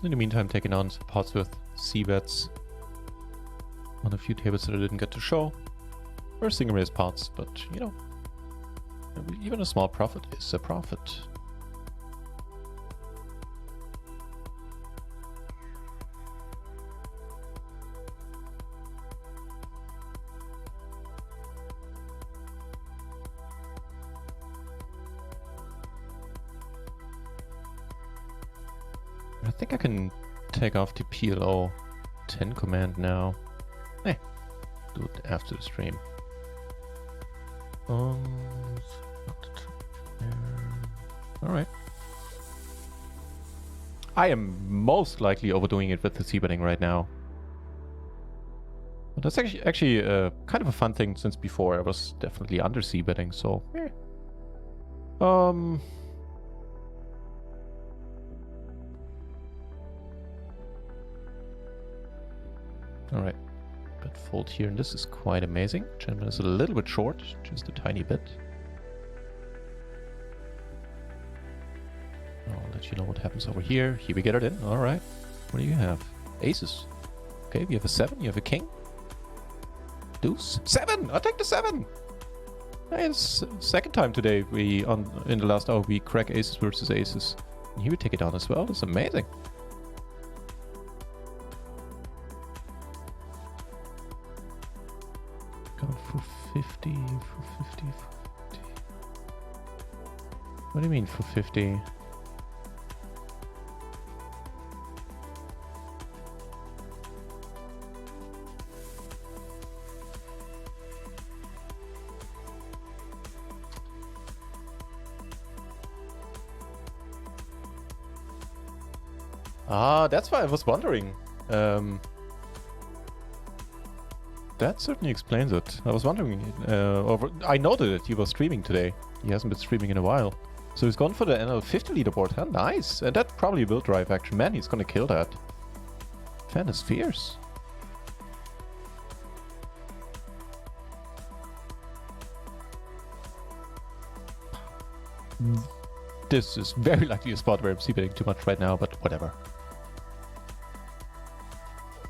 In the meantime, taking on some pots with C-bets on a few tables that I didn't get to show. Or single raise pots, but you know, even a small profit is a profit. I think I can take off the PLO 10 command now. Eh, do it after the stream. Alright. I am most likely overdoing it with the c-betting right now. But that's actually kind of a fun thing since before I was definitely under c-betting, so... Eh. Alright, but fold here, and this is quite amazing. Gentleman is a little bit short, just a tiny bit. I'll let you know what happens over here. Here we get it in, alright. What do you have? Aces. Okay, we have a 7, you have a king. Deuce. 7! I'll take the 7! It's second time today in the last hour we crack aces versus aces. And here we take it down as well, it's amazing. 50, 450, 450. What do you mean 450? Ah, that's why I was wondering. That certainly explains it. I was wondering, I noted that he was streaming today. He hasn't been streaming in a while. So he's gone for the NL50 leaderboard, huh? Nice! And that probably will drive action. Man, he's gonna kill that. Fan is fierce. This is very likely a spot where I'm c-betting too much right now, but whatever.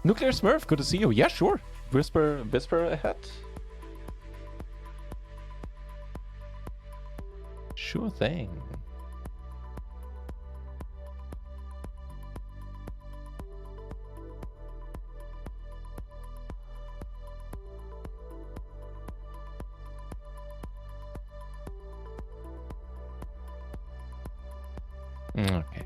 Nuclear Smurf, good to see you. Yeah, sure. Whisper ahead. Sure thing. Okay.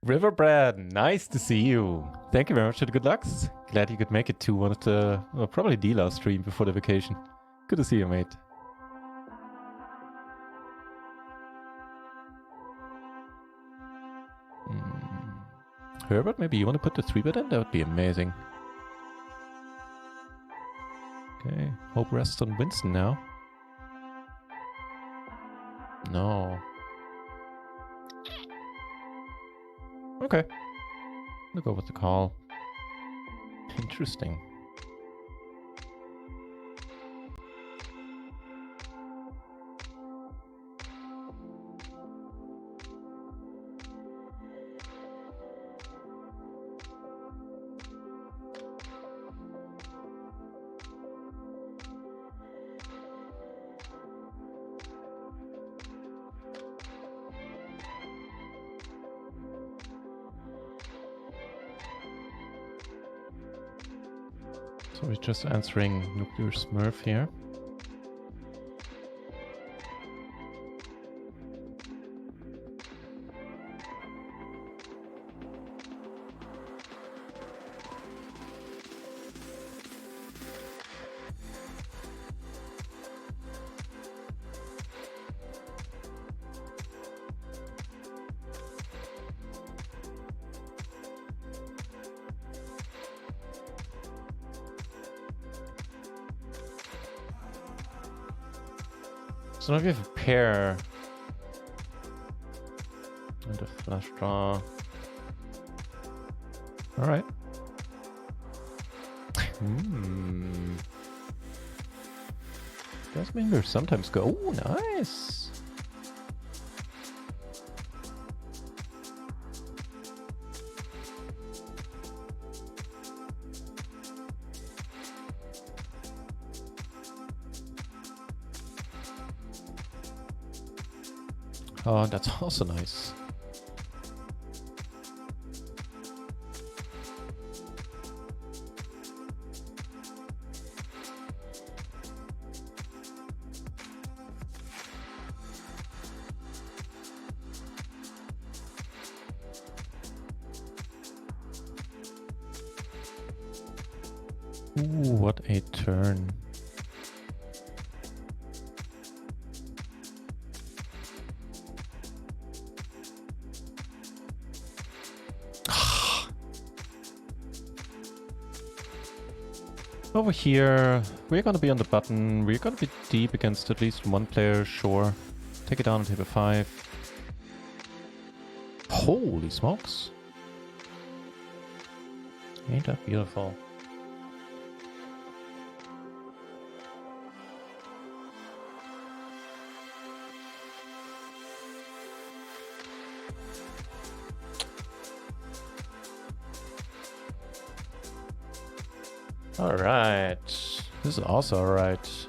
Riverbread, nice to see you. Thank you very much for the good lucks. Glad you could make it to one of the, well, probably the last stream before the vacation. Good to see you, mate. Herbert, maybe you want to put the 3-bet in? That would be amazing. Okay, hope rests on Winston now. No. Okay. We'll go with the call. Interesting. So we're just answering Nuclear Smurf here. So now we have a pair and a flush draw. All right. Does Minger sometimes go? Oh, nice. Oh, that's also nice. Ooh, what a turn. Over here, we're gonna be on the button. We're gonna be deep against at least one player, sure. Take it down on table 5. Holy smokes. Ain't that beautiful? Alright. This is also alright.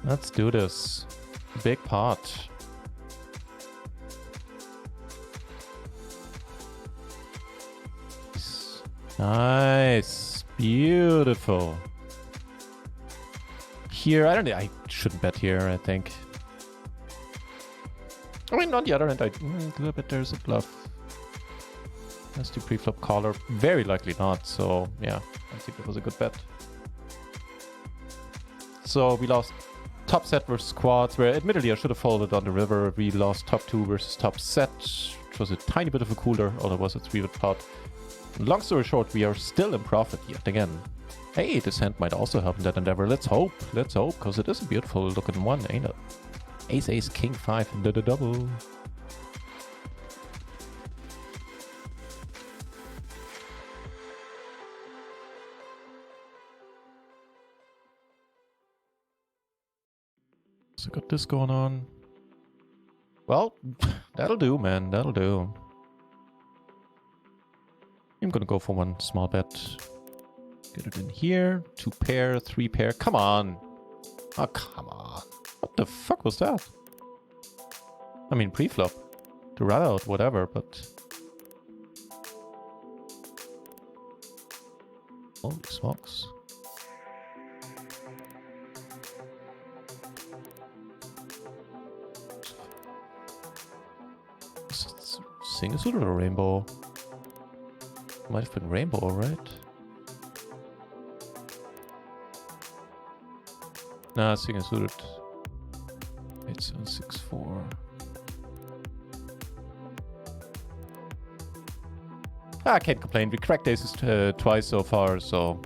Let's do this. Big pot. Nice. Beautiful. Here, I shouldn't bet here, I think. I mean, on the other hand, I bet there's a bluff. Let's do pre-flop caller. Very likely not, so yeah, I think that was a good bet. So we lost top set versus quads, where admittedly I should have folded on the river. We lost top 2 versus top set, which was a tiny bit of a cooler, although it was a 3-bet pot. Long story short, we are still in profit yet again. Hey, this hand might also help in that endeavor. Let's hope, because it is a beautiful looking one, ain't it? Ace, ace, king 5 into the double. So got this going on. Well, that'll do, man. That'll do. I'm gonna go for one small bet. Get it in here. 2 pair, 3 pair. Come on. Oh, come on. What the fuck was that? I mean, pre-flop. To rat out, whatever, but... Holy smokes. Single suited or rainbow? Might have been rainbow, right? Nah, single suited. 8764. I can't complain. We cracked aces twice so far, so...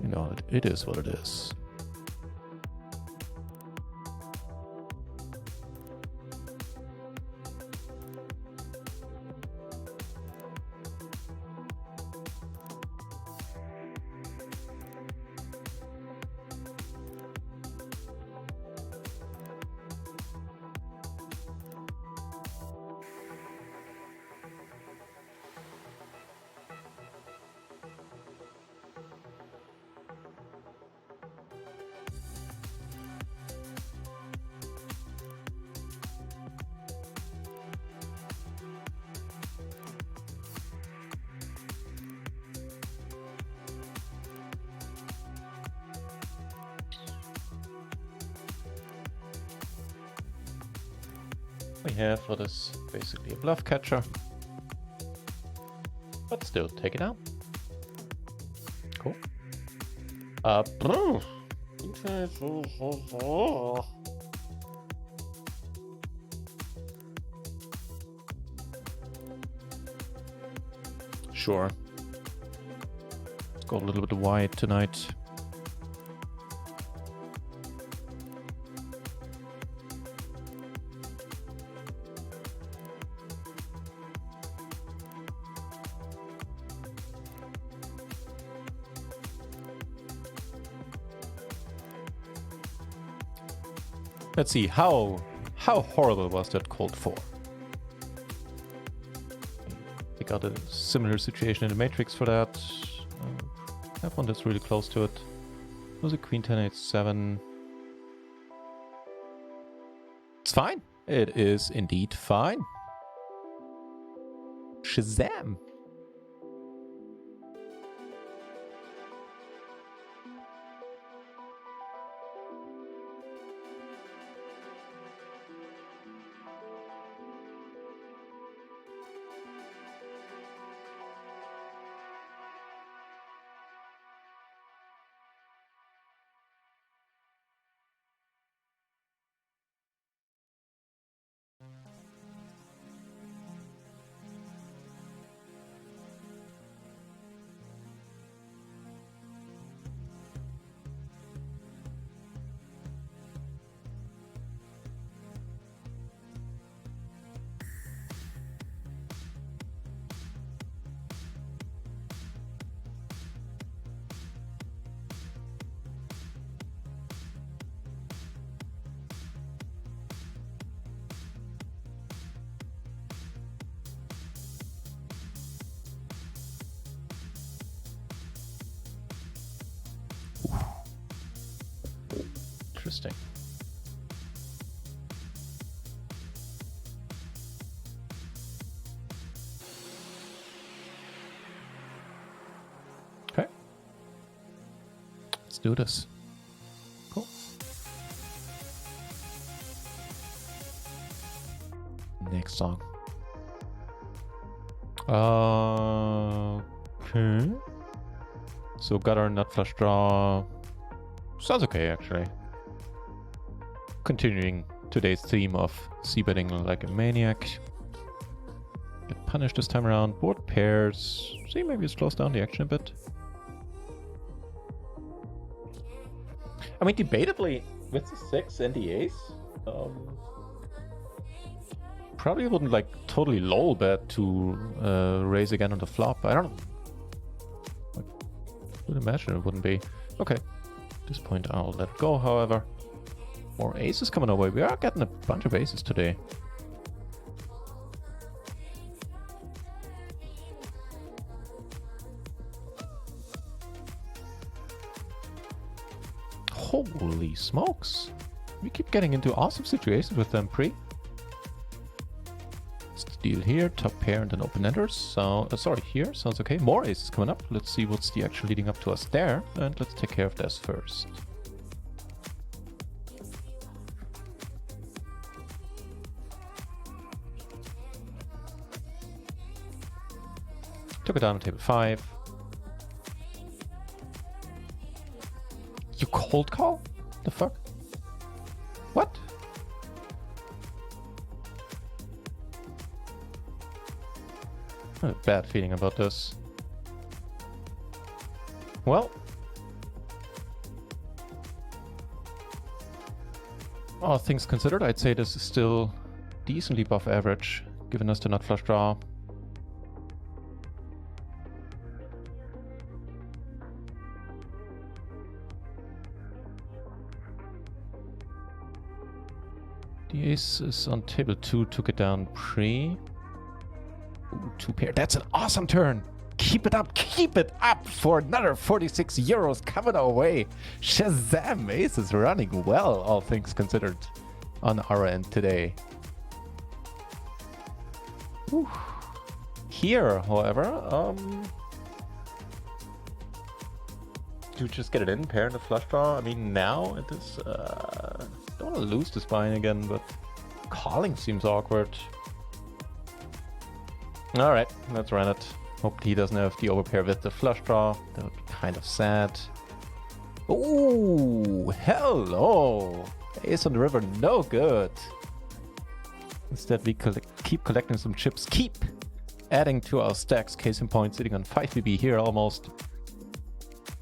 You know, it is what it is. We have what is basically a bluff catcher, but still take it out. Cool. Sure. Let's go a little bit wide tonight. Let's see, how horrible was that cold 4? I got a similar situation in the Matrix for that. I have one that's really close to it. It was a Queen 10 8 7. It's fine. It is indeed fine. Shazam! Interesting. Okay. Let's do this. Cool. Next song. Okay. So got our nut flush draw. Sounds okay, actually. Continuing today's theme of c-betting like a maniac. Get punished this time around. Board pairs. See, maybe it slows down the action a bit. I mean, debatably, with the 6 and the ace, probably wouldn't like totally lol bet to raise again on the flop. I don't know. I would imagine it wouldn't be. Okay. At this point, I'll let it go, however. More aces coming our way. We are getting a bunch of aces today. Holy smokes. We keep getting into awesome situations with them pre. Let's deal here. Top pair and then open-enders. So, sorry, here. Sounds okay. More aces coming up. Let's see what's the actual leading up to us there. And let's take care of this first. Took it down on table 5. You cold call? The fuck? What? I have a bad feeling about this. Well. All things considered, I'd say this is still decently above average, given us the nut flush draw. The ace is on table 2, took it down pre. Ooh, 2 pair. That's an awesome turn. Keep it up for another 46 euros coming our way. Shazam! Ace is running well, all things considered, on our end today. Whew. Here, however, do you just get it in, pair in the flush draw? I mean, now it is, don't want to lose the spine again, but calling seems awkward. Alright, let's run it. Hope he doesn't have the overpair with the flush draw. That would be kind of sad. Ooh, hello! Ace on the river, no good. Instead, we keep collecting some chips. Keep adding to our stacks. Case in point, sitting on 5 BB here almost.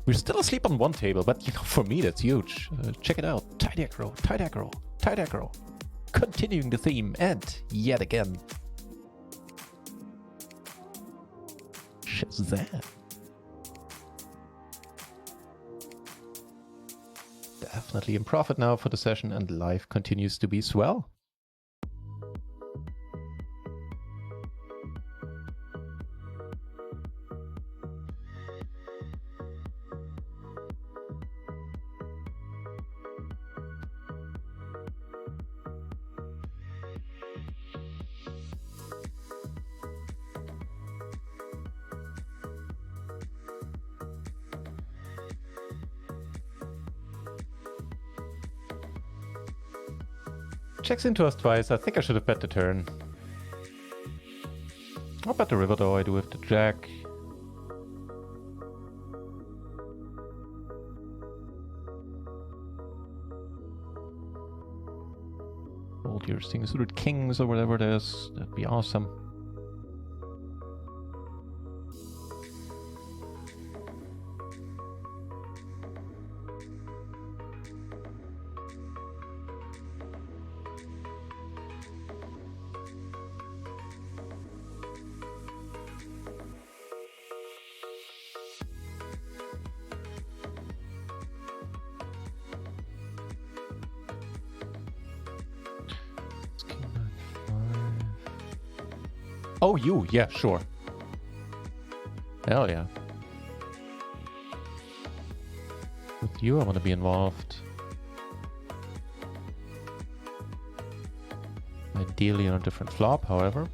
We're still asleep on one table, but you know, for me that's huge. Check it out. Tight aggro, tight aggro, tight aggro. Continuing the theme, and yet again. Shazam. Definitely in profit now for the session, and life continues to be swell. Checks into us twice. I think I should have bet the turn. I'll bet the river though. I do with the jack. Hold your single-suited kings or whatever it is. That'd be awesome. Oh, you? Yeah, sure. Hell yeah. With you, I want to be involved. Ideally on a different flop, however.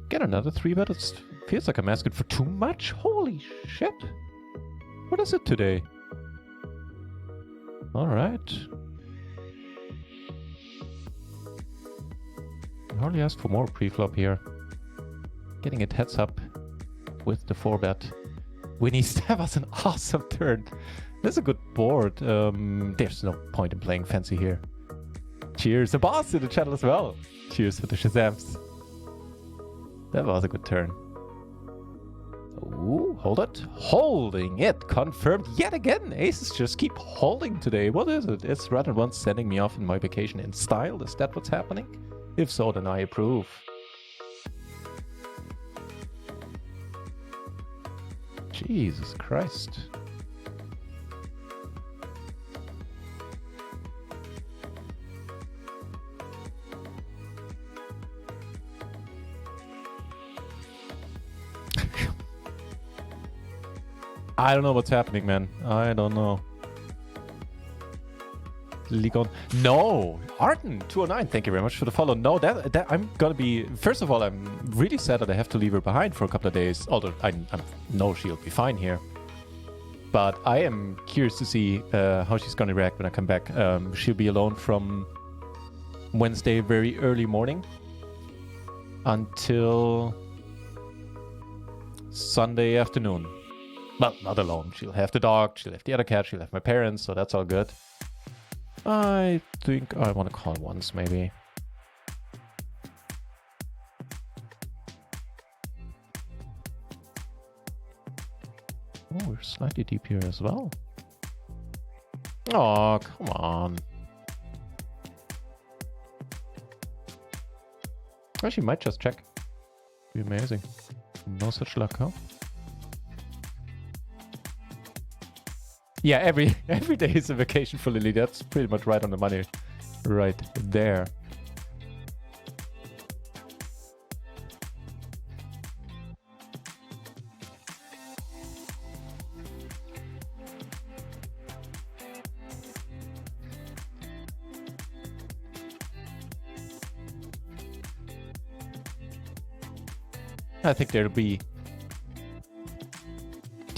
Get another 3-bet. It feels like I'm asking for too much. Holy shit. What is it today? Alright. I hardly asked for more pre-flop here. Getting it heads up with the 4-bet. Winnie Stab was an awesome turn. This is a good board. There's no point in playing fancy here. Cheers. The boss in the channel as well. Cheers for the Shazams. That was a good turn. Ooh, hold it. Holding it. Confirmed yet again. Aces just keep holding today. What is it? It's RunItOnce sending me off in my vacation in style. Is that what's happening? If so, then I approve. Jesus Christ. I don't know what's happening, man. I don't know. Ligon. No! Arden 209, thank you very much for the follow. No, that I'm gonna be... First of all, I'm really sad that I have to leave her behind for a couple of days. Although I know she'll be fine here. But I am curious to see how she's gonna react when I come back. She'll be alone from Wednesday very early morning until Sunday afternoon. Well, not alone. She'll have the dog, she'll have the other cat, she'll have my parents, so that's all good. I think I want to call once, maybe. Oh, we're slightly deep here as well. Oh, come on. Actually, might just check. Be amazing. No such luck, huh? Yeah, every day is a vacation for Lily. That's pretty much right on the money. Right there. I think there'll be...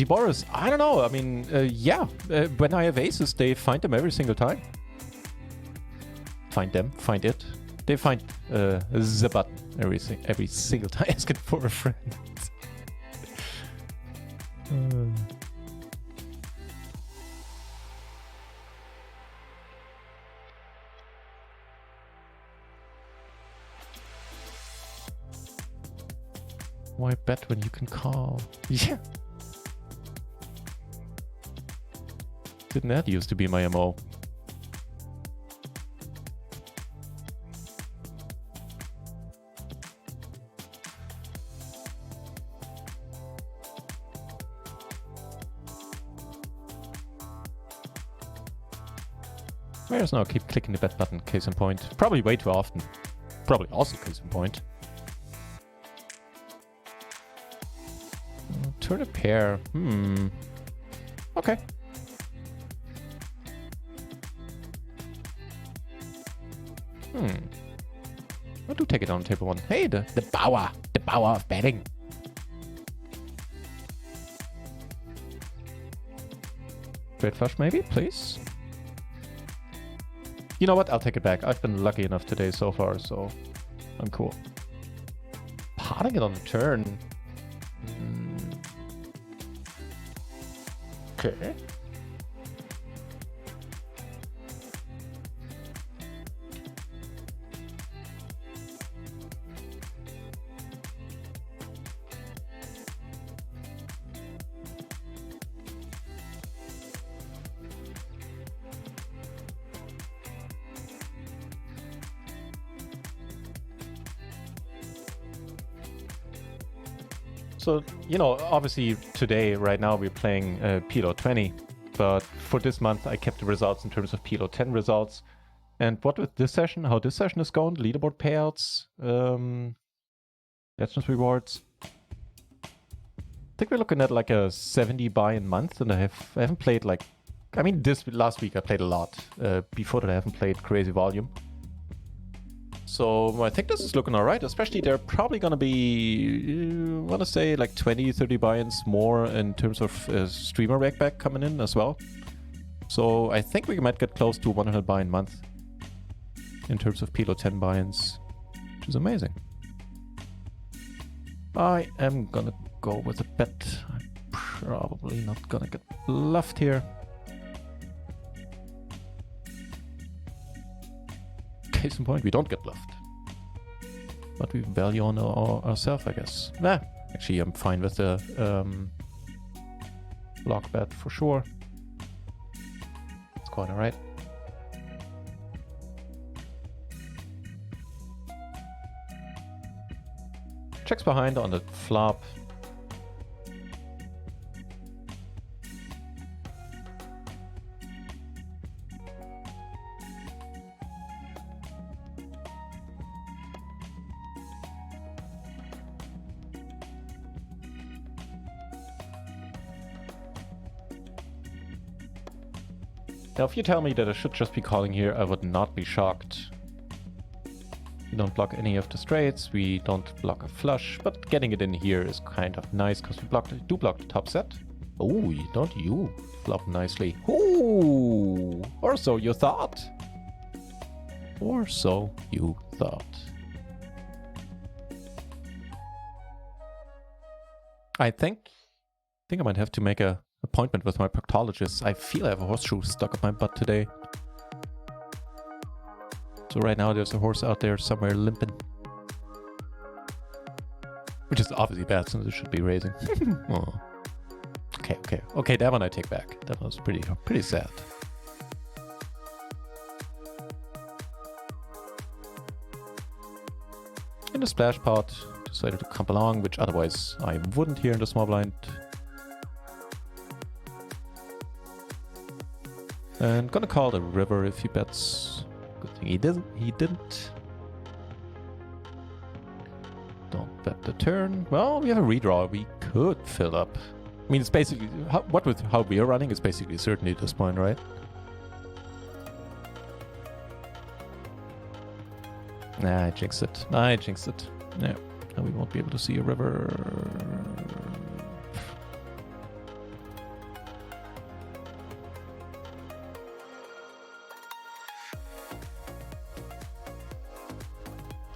Boris, I don't know. I mean, yeah. When I have aces, they find them every single time. Find them, find it. They find the button every single time asking for a friend. Why bet when you can call? Yeah. Didn't that used to be my MO? Whereas now I keep clicking the bet button, case in point. Probably way too often. Probably also case in point. Turn a pair. Okay. I do take it on table one. Hey, the power of betting. Great flush maybe, please. You know what? I'll take it back. I've been lucky enough today so far, so I'm cool. Potting it on the turn. Okay. So, you know, obviously today, right now, we're playing PLO 20, but for this month, I kept the results in terms of PLO 10 results. And what with this session, how this session is going, leaderboard payouts, Legends rewards. I think we're looking at like a 70 buy-in month, and I haven't played like... I mean, this last week I played a lot. Before that I haven't played crazy volume. So I think this is looking alright, especially they're probably gonna be, I wanna say like 20, 30 buy-ins more in terms of streamer rake back coming in as well. So I think we might get close to 100 buy-in month in terms of PLO 10 buy-ins, which is amazing. I am gonna go with a bet. I'm probably not gonna get bluffed here. Case in point, we don't get bluffed. But we value on ourselves, I guess. Nah, actually I'm fine with the block bet for sure. It's quite alright. Checks behind on the flop. Now, if you tell me that I should just be calling here, I would not be shocked. We don't block any of the straights, we don't block a flush, but getting it in here is kind of nice because we do block the top set. Oh, don't you flop nicely. Ooh, or so you thought. Or so you thought. I think I might have to make a appointment with my proctologist. I feel I have a horseshoe stuck up my butt today. So right now there's a horse out there somewhere limping. Which is obviously bad since it should be raising. Oh. Okay, that one I take back. That was pretty sad. In the splash pot, decided to come along, which otherwise I wouldn't here in the small blind. And gonna call the river if he bets. Good thing he didn't. Don't bet the turn. Well, we have a redraw. We could fill up. I mean, it's basically how we are running is basically certainty at this point, right? Nah, I jinxed it. Yeah, now we won't be able to see a river.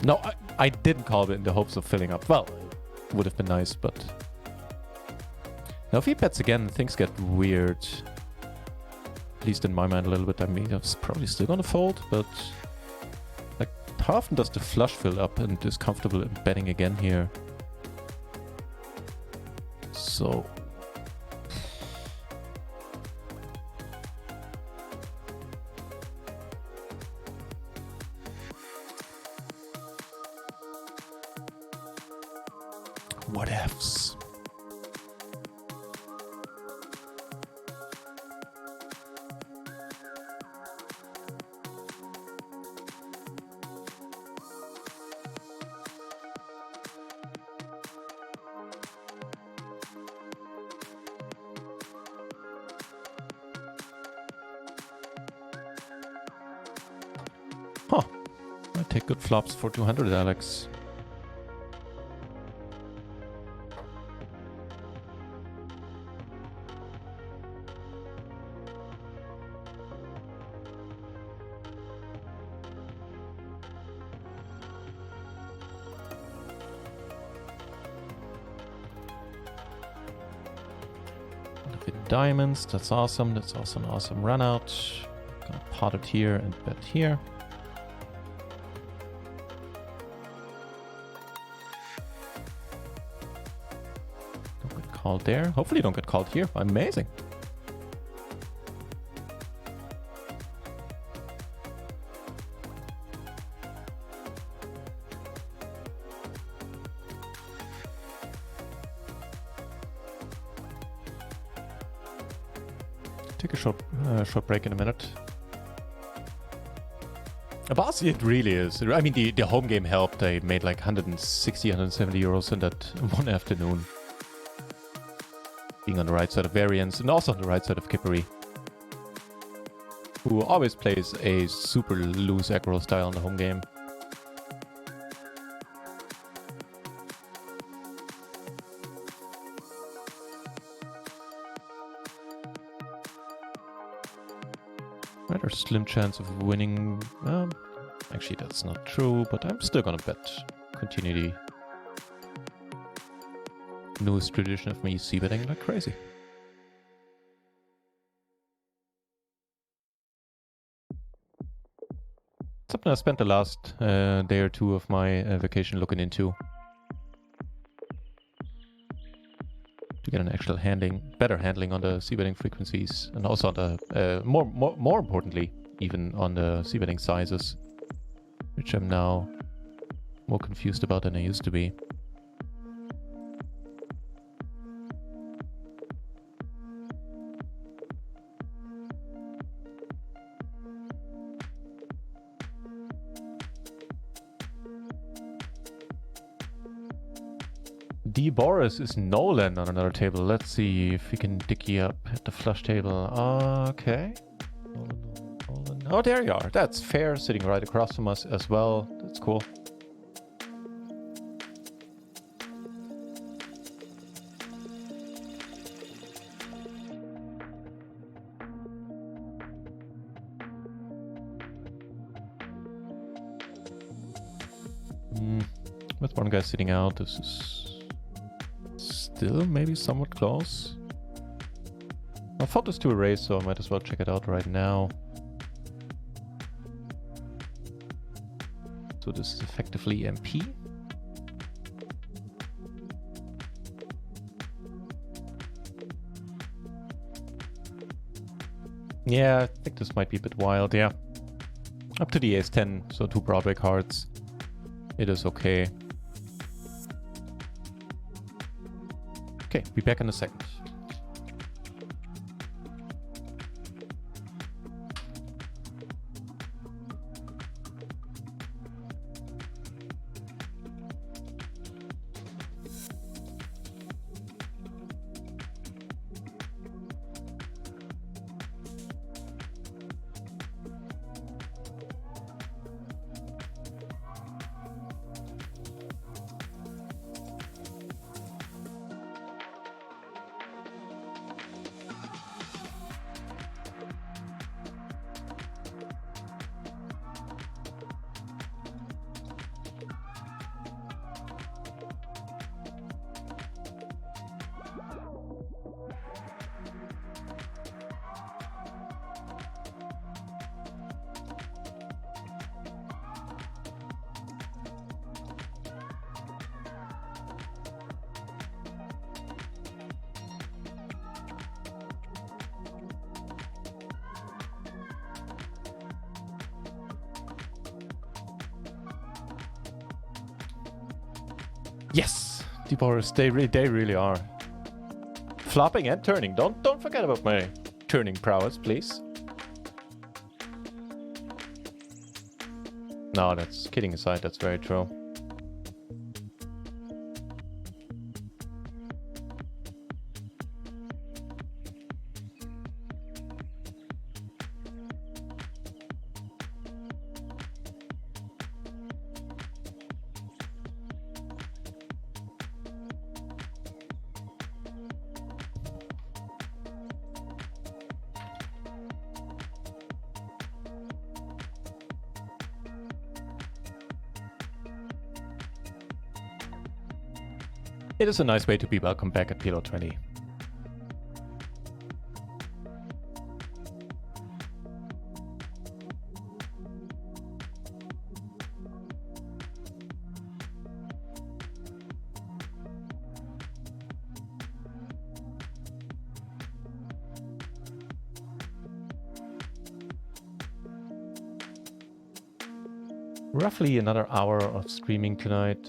No, I didn't call it in the hopes of filling up. Well, it would have been nice, but... Now if he bets again, things get weird. At least in my mind a little bit. I mean, I was probably still gonna fold, but... Like, how often does the flush fill up and is comfortable in betting again here? So... What ifs? Huh. I take good flops for 200, Alex. Diamonds, that's awesome. That's also an awesome run out. Gonna pot it here and bet here. Don't get called there. Hopefully don't get called here. Amazing. Take a short break in a minute. A boss, it really is. I mean, the home game helped. I made like 160, 170 euros in that one afternoon. Being on the right side of Variance and also on the right side of Kippery, who always plays a super loose aggro style in the home game. Rather slim chance of winning. Actually, that's not true, but I'm still gonna bet continuity. Newest tradition of me c-betting like crazy. Something I spent the last day or two of my vacation looking into. To get an actual better handling on the c-betting frequencies, and also on the, more importantly, even on the c-betting sizes, which I'm now more confused about than I used to be. D. Boris is Nolan on another table. Let's see if we can dig you up at the flush table. Okay. Nolan. Oh, there you are. That's fair. Sitting right across from us as well. That's cool. With one guy sitting out, this is still maybe somewhat close. I thought this to a race, so I might as well check it out right now. So this is effectively MP. Yeah, I think this might be a bit wild, yeah. Up to the ace-10, so 2 Broadway cards. It is okay. Okay, be back in a second. Yes, Boris, they really are. Flopping and turning. Don't forget about my turning prowess, please. No, that's kidding aside. That's very true. It is a nice way to be welcome back at PLO 20. Roughly another hour of streaming tonight.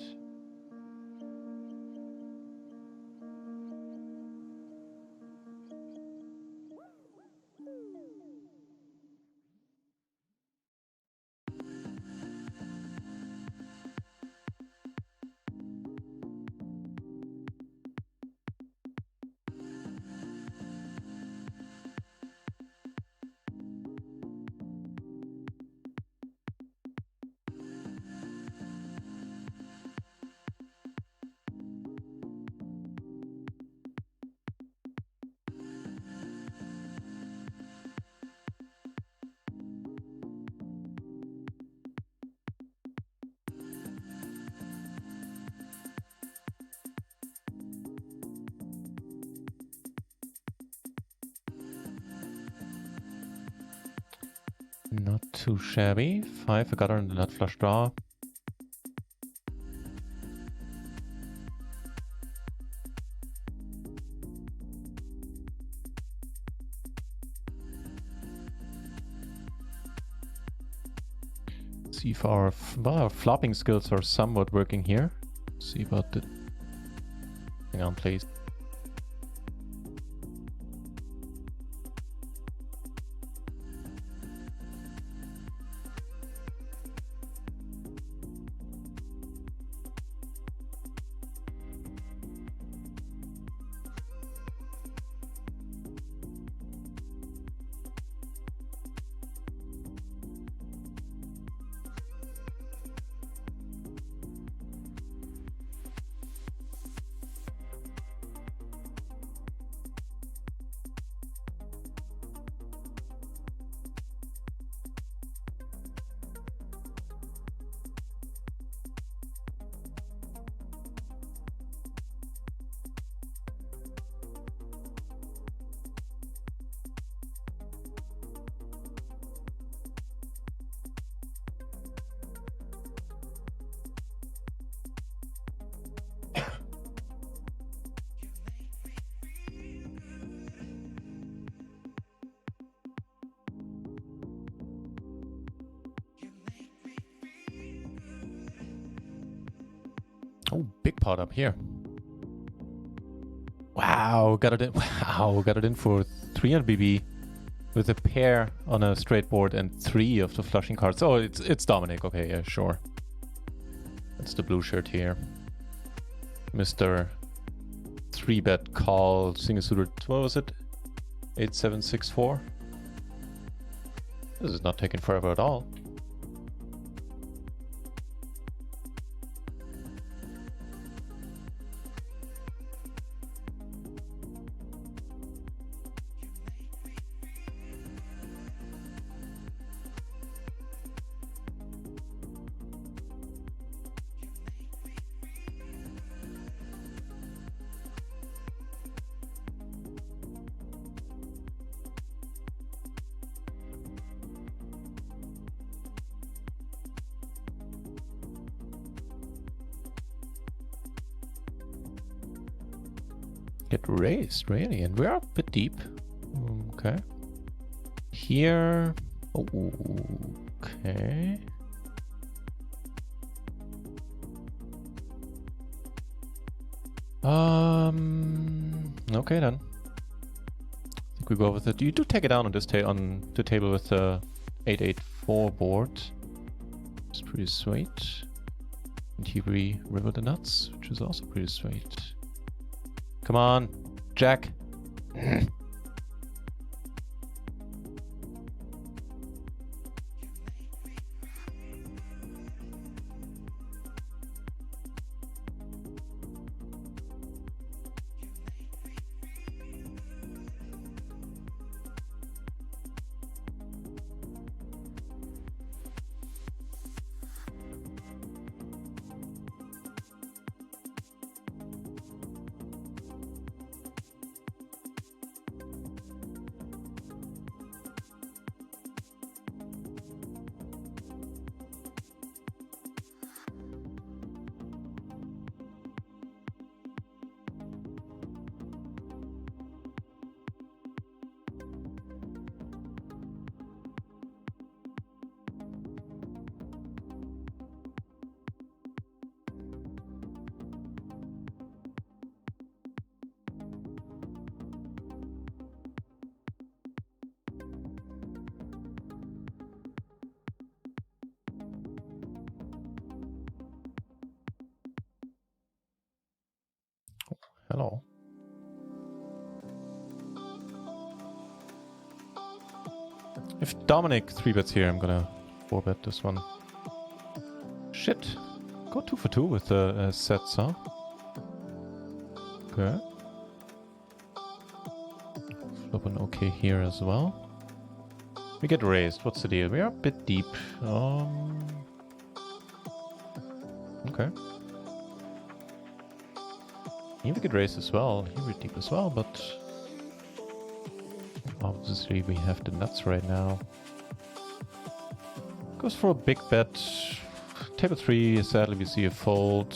Not too shabby. 5, a gutter and a nut flush draw. See if our flopping skills are somewhat working here. See about the... Hang on, please. Oh, big pot up here. Wow, got it in. Wow, got it in for 300 BB with a pair on a straight board and 3 of the flushing cards. Oh, it's Dominic. Okay, yeah, sure. That's the blue shirt here. Mr. 3-bet call single suited. What was it? 8764. This is not taking forever at all. Get raised, really? And we're a bit deep. Okay. Here. Oh, okay. Okay then. I think we go with it. You do take it down on this on the table with the 884 board. It's pretty sweet. And here we river the nuts, which is also pretty sweet. Come on, Jack. Hello. If Dominic 3-bets here, I'm gonna 4-bet this one. Shit. Go 2 for 2 with the sets, huh? Okay. Flop an okay here as well. We get raised. What's the deal? We are a bit deep. Okay. Here we get raised as well. Here we're deep as well, but obviously we have the nuts right now. Goes for a big bet. Table 3, sadly we see a fold.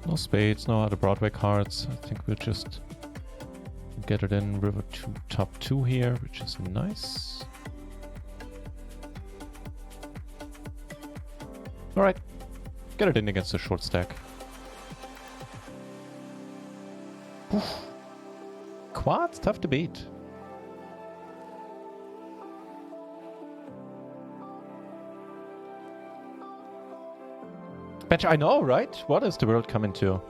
No spades, no other Broadway cards. I think we'll just get it in river to top 2 here, which is nice. Alright, get it in against the short stack. Oof. Quads, tough to beat. Bench, I know, right? What is the world coming to?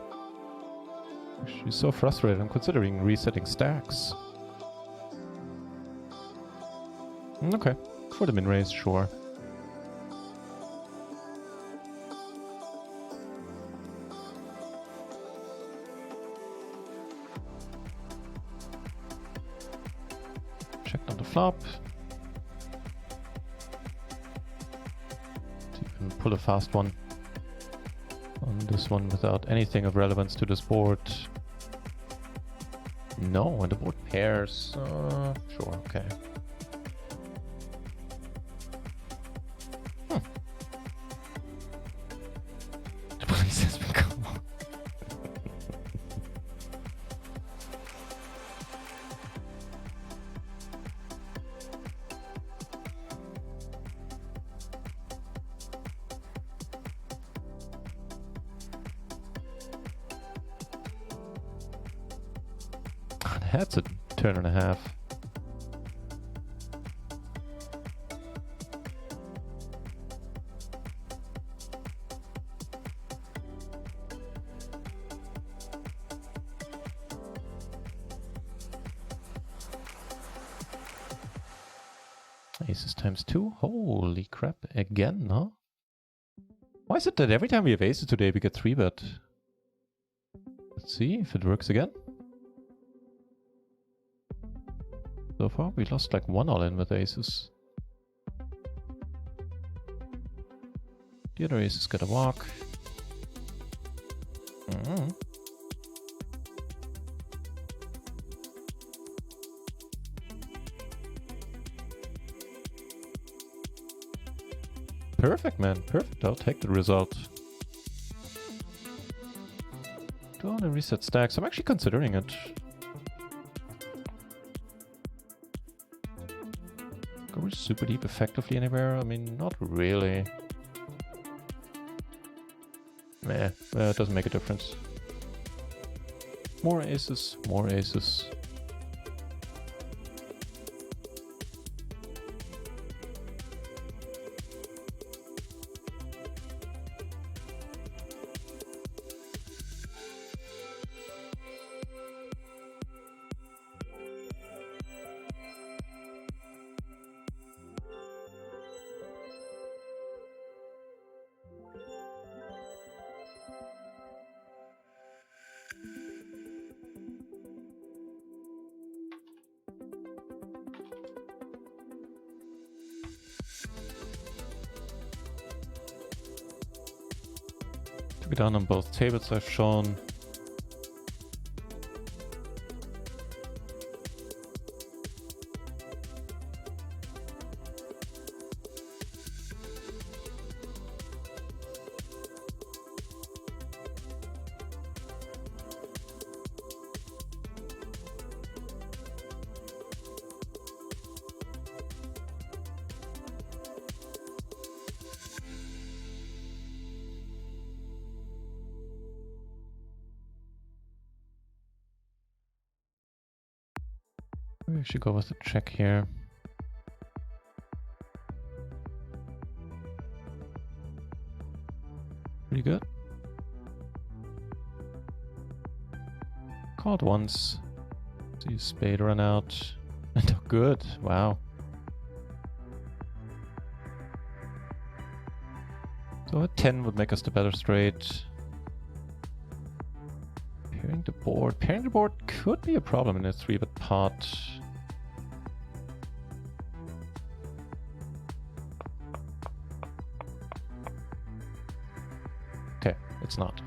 She's so frustrated. I'm considering resetting stacks. Okay, for the min raise, sure. Checked on the flop. See if we can pull a fast one on this one without anything of relevance to this board. No, and the board pairs. Sure, okay. The police has been called. That's a turn and a half. Aces times 2. Holy crap, again, huh? Why is it that every time we have aces today we get 3-bet? Let's see if it works again. So far, we lost like 1 all-in with aces. The other aces get a walk. Perfect, man. Perfect. I'll take the result. Do I want to reset stacks? I'm actually considering it. Go super deep effectively anywhere? I mean, not really. Meh, it doesn't make a difference. More aces, more aces. Took it down on both tables I've shown. We should go with the check here. Pretty good. Called once. See spade run out. And good. Wow. So a 10 would make us the better straight. Pairing the board. Pairing the board could be a problem in a 3-bet pot. Okay, it's not.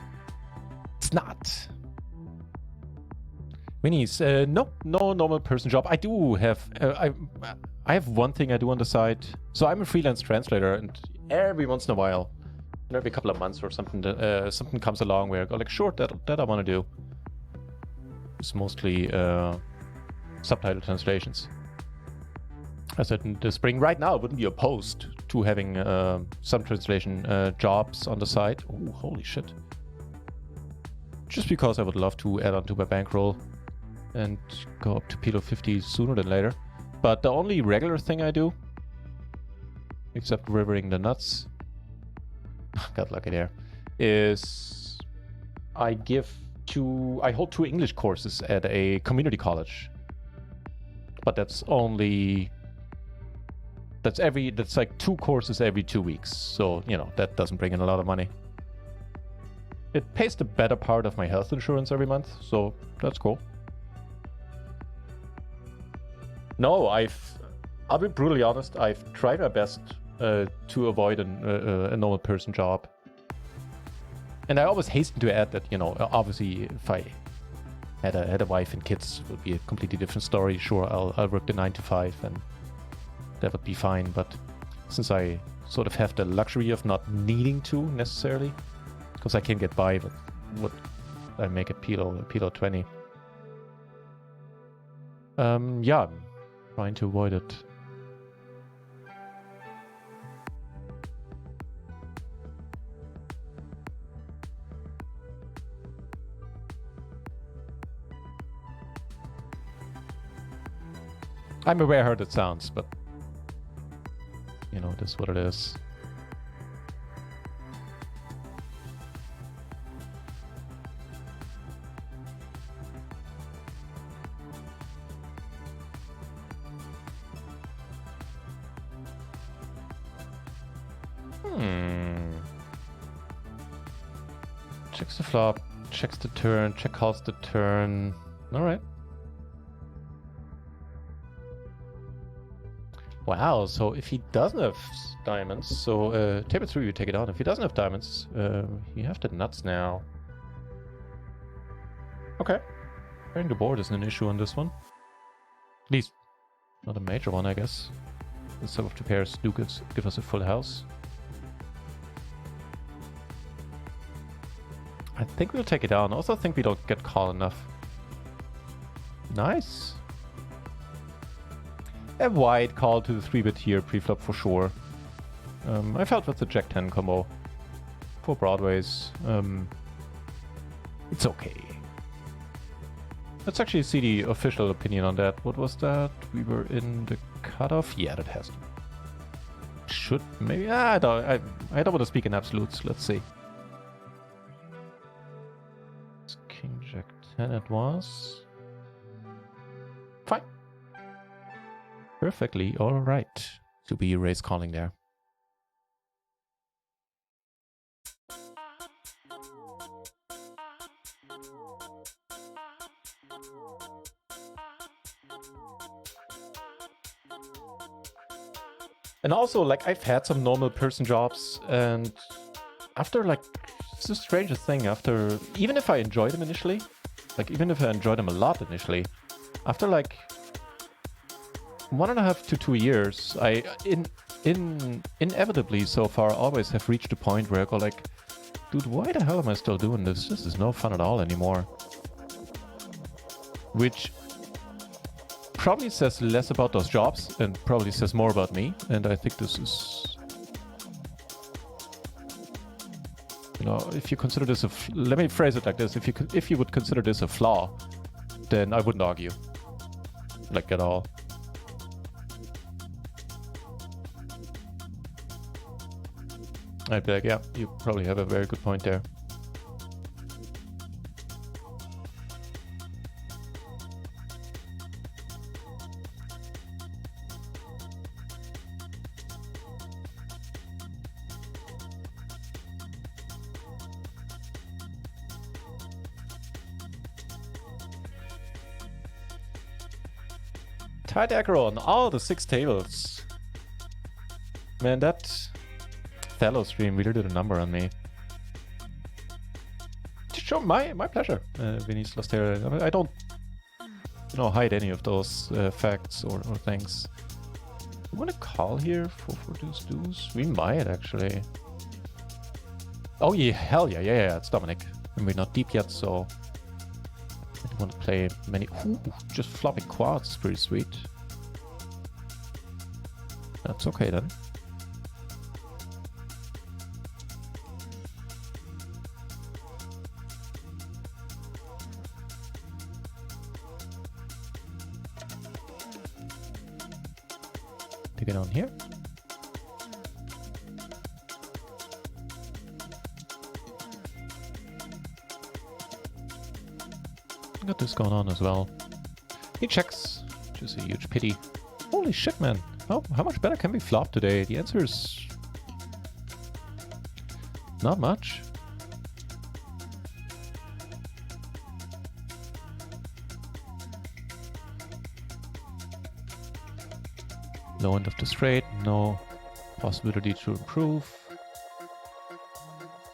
It's not. Winnie's, no normal person job. I do have, I have one thing I do on the side. So I'm a freelance translator, and every once in a while, every couple of months or something, something comes along where I go like, sure, that I want to do. It's mostly subtitle translations. I said in the spring, right now, I wouldn't be opposed to having some translation jobs on the side. Oh, holy shit. Just because I would love to add on to my bankroll and go up to PLO 50 sooner than later. But the only regular thing I do, except rivering the nuts, got lucky there, is I hold 2 English courses at a community college. But that's like 2 courses every 2 weeks. So, you know, that doesn't bring in a lot of money. It pays the better part of my health insurance every month, so that's cool. No, I'll be brutally honest, I've tried my best to avoid a normal person job. And I always hasten to add that, you know, obviously if I had a wife and kids, it would be a completely different story. Sure, I'll work the 9 to 5 and that would be fine. But since I sort of have the luxury of not needing to necessarily, because I can get by with what I make at PLO 20. Yeah, I'm trying to avoid it. I'm aware how that sounds, but you know, this is what it is. Checks the flop, checks the turn, check calls the turn. Alright. Wow, so if he doesn't have diamonds, so table 3 you take it out. If he doesn't have diamonds, you have the nuts now. Okay. Pairing the board isn't an issue on this one. At least, not a major one, I guess. Some of the pairs do give us a full house. I think we'll take it down. I also think we don't get called enough. Nice. A wide call to the 3-bit here pre-flop for sure. I felt with the Jack-10 combo. 4 broadways. It's okay. Let's actually see the official opinion on that. What was that? We were in the cutoff? Yeah, that has to. Should maybe? I don't want to speak in absolutes. Let's see. It's King Jack-10 it was. Fine. Perfectly alright to be raise calling there. And also, like, I've had some normal person jobs, and after, like, it's the strangest thing, after, even if I enjoy them initially, like, even if I enjoy them a lot initially, after, like, 1.5 to 2 years, I inevitably so far always have reached a point where I go like, dude, why the hell am I still doing this? This is no fun at all anymore. Which probably says less about those jobs and probably says more about me. And I think this is, you know, if you consider this let me phrase it like this: if you would consider this a flaw, then I wouldn't argue. Like at all. I'd be like, yeah, you probably have a very good point there. Tight aggro on all the 6 tables. Man, that Thallo stream really did a number on me. Sure, my pleasure, Vinny's Lost Terror. I don't, hide any of those facts or things. You want to call here for deuce? We might actually. Oh yeah, hell yeah, it's Dominic. And we're not deep yet, so I don't want to play many. Ooh, just flopping quads is pretty sweet. That's okay then. Take it on here. Got this going on as well. He checks, which is a huge pity. Holy shit, man. How much better can we flop today? The answer is not much. Low end of the straight, no possibility to improve.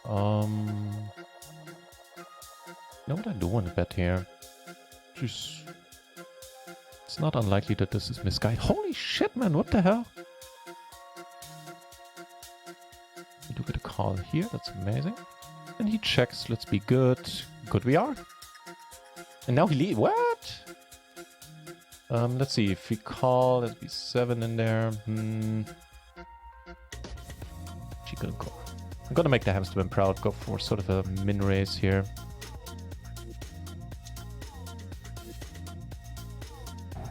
You know what I do want to bet here? Just, it's not unlikely that this is misguided. Holy shit, man, what the hell? We do get a call here, that's amazing. And he checks, let's be good. Good we are. And now he leaves, what? Let's see, if we call, there'll be 7 in there. She couldn't call. I'm gonna make the hamsterman proud, go for sort of a min raise here.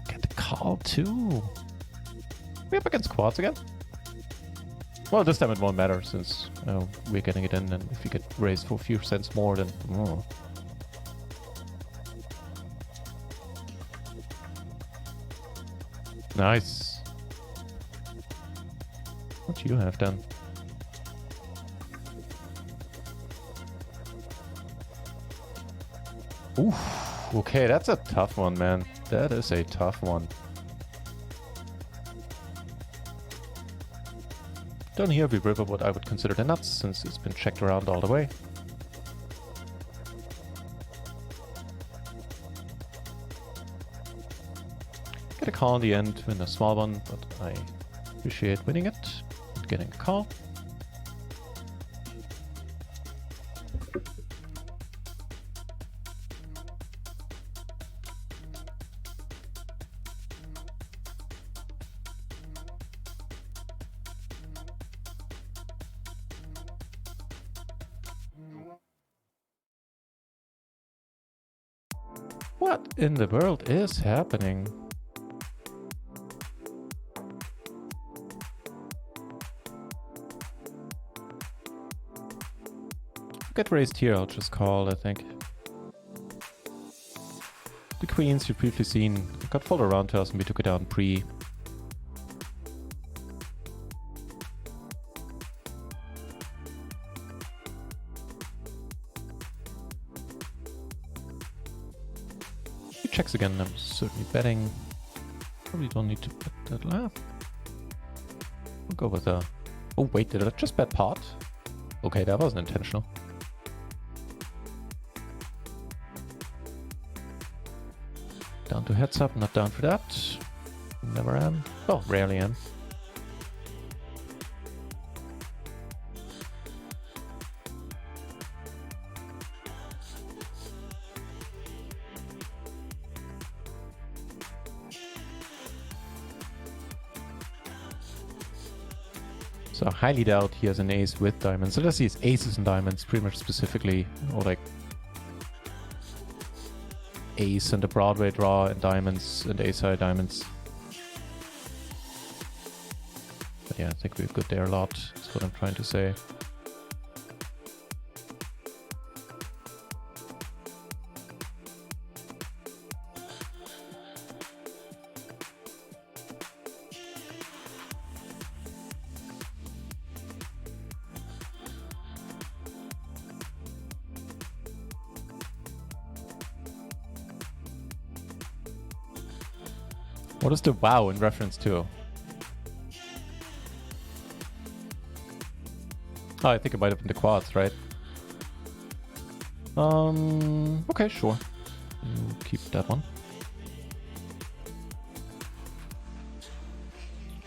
Get the call too. We up against quads again? Well, this time it won't matter since we're getting it in, and if we get raised for a few cents more, then Nice. What do you have done? Oof. Okay, that's a tough one, man. That is a tough one. Down here we river what I would consider the nuts, since it's been checked around all the way. Get a call in the end, win a small one, but I appreciate winning it and getting a call. What in the world is happening? Get raised here, I'll just call, I think. The queens you've briefly seen got folded around to us and we took it down pre. He checks again, I'm certainly betting. Probably don't need to bet that left. We'll go with a... Oh wait, did I just bet pot? Okay, that wasn't intentional. Down to heads up, not down for that. Never am. Oh, rarely am. So I highly doubt he has an ace with diamonds. Unless he has aces and diamonds, pretty much specifically. Or like ace and a Broadway draw and diamonds and ace-high diamonds. But yeah, I think we're good there a lot. That's what I'm trying to say. What is the wow in reference to? Oh, I think it might have been the quads, right? Okay, sure. Keep that one.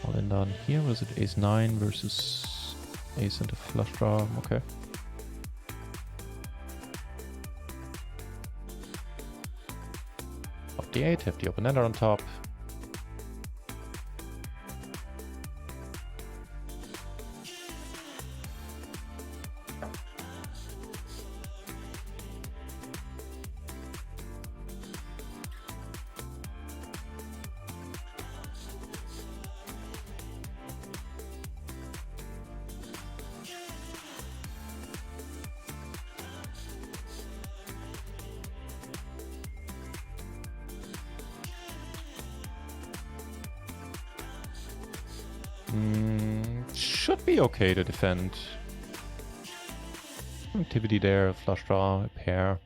All in down here. Was it ace 9 versus ace and a flush draw? Okay. Off the 8, have the open ender on top. Should be okay to defend. Activity there, flush draw, a pair.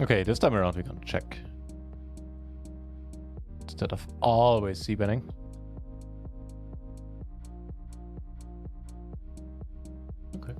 Okay, this time around we're gonna check. Instead of always c-betting. Okay.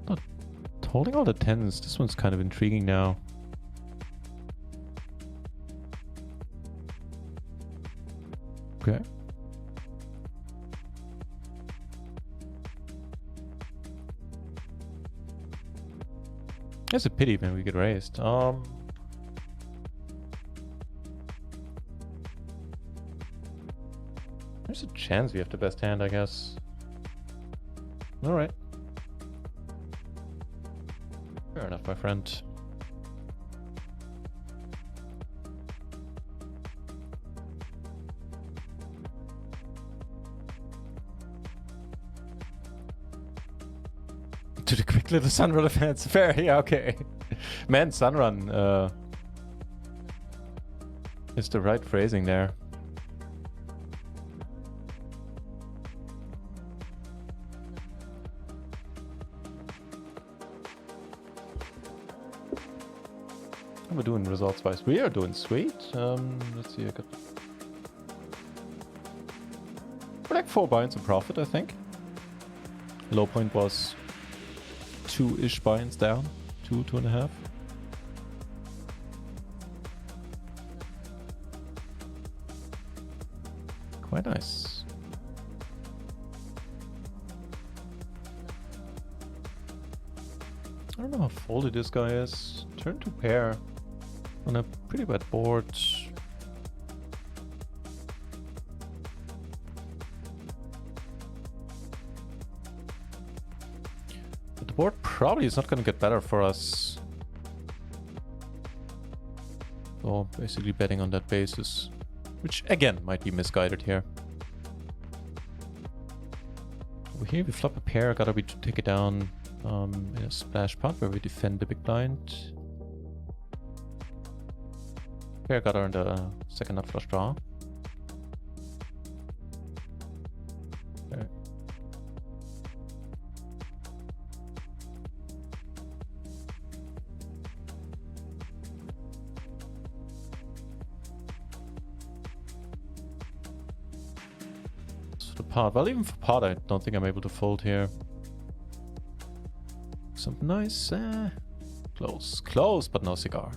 Not holding all the 10s. This one's kind of intriguing now. Okay. It's a pity when we get raised. There's a chance we have the best hand, I guess. Alright. Fair enough, my friend. To the quick little Sunrun events. Fair, yeah, okay. Man, Sunrun is the right phrasing there. How are we doing results wise? We are doing sweet. Let's see, I got we're like 4 buy-ins in profit, I think. Low point was 2-ish buy-ins down. 2.5. Quite nice. I don't know how folded this guy is. Turn to pair on a pretty bad board. But the board probably is not going to get better for us. So basically betting on that basis, which again might be misguided here. Over here we flop a pair, gotta be to take it down in a splash pot where we defend the big blind. Pair got her in the second nut flush draw. Okay. For the pot, well, even for pot, I don't think I'm able to fold here. Something nice. Close, close, but no cigar.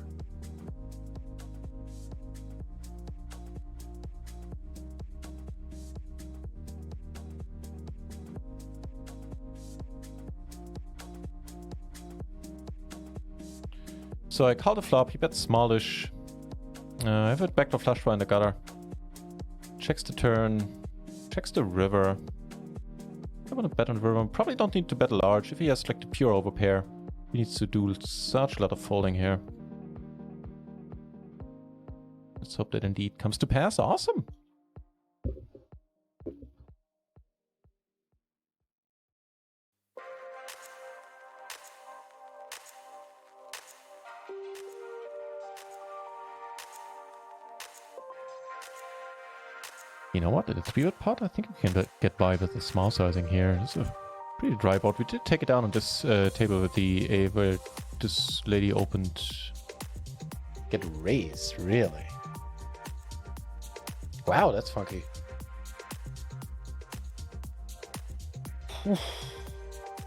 So I call the flop, he bets smallish. I have a backdoor flush draw in the gutter. Checks the turn, checks the river. I want to bet on the river. Probably don't need to bet large. If he has like the pure overpair, he needs to do such a lot of folding here. Let's hope that indeed comes to pass. Awesome. You know what? At a 3-bet pot, I think we can get by with the small sizing here. It's a pretty dry board. We did take it down on this table with the where this lady opened. Get raised, really? Wow, that's funky.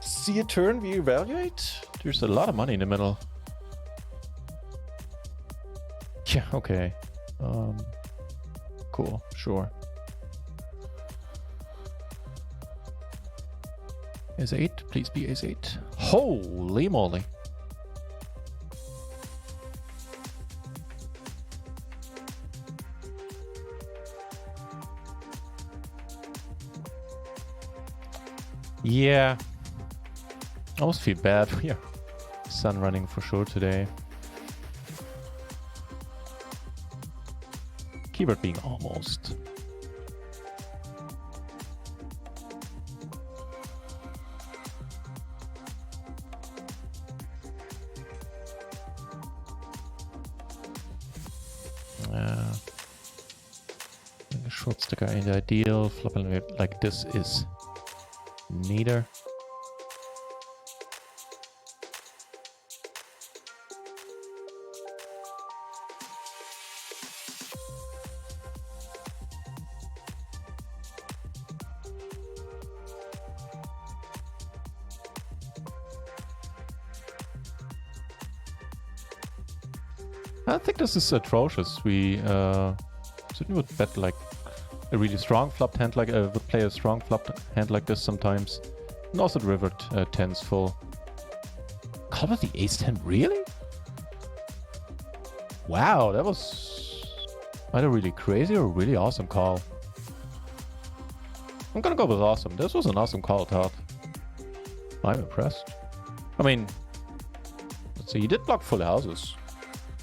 See a turn, we evaluate? There's a lot of money in the middle. Yeah, okay. Cool, sure. Ace 8, please be ace 8. Holy moly. Yeah. I almost feel bad. We are sun running for sure today. Keyword being almost. Short sticker ain't ideal. Flopping like this is neither. I think this is atrocious. We certainly would bet like a really strong flopped hand, like would play a strong flopped hand like this sometimes, and also the river 10's full. Call with the ace 10, really? Wow, that was either really crazy or a really awesome call. I'm gonna go with awesome. This was an awesome call, Todd. I'm impressed. I mean, let's see, he did block full houses.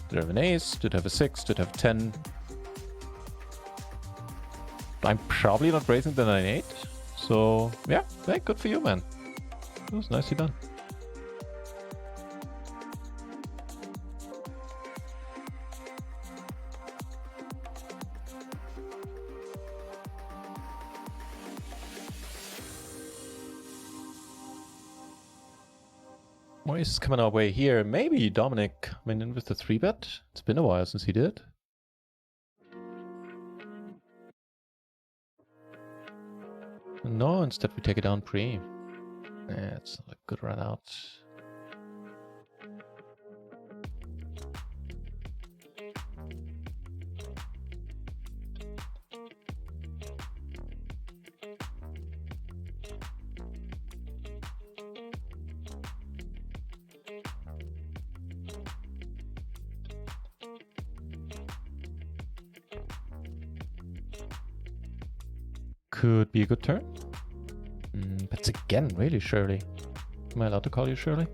Did have an ace, did have a 6, did have 10. I'm probably not raising the 9-8. So, yeah, hey, good for you, man. It was nicely done. More aces coming our way here. Maybe Dominic, I mean, with the 3-bet. It's been a while since he did. No, instead we take it down pre. It's not a good run out. Could be a good turn. Bets again, really, Shirley. Am I allowed to call you Shirley?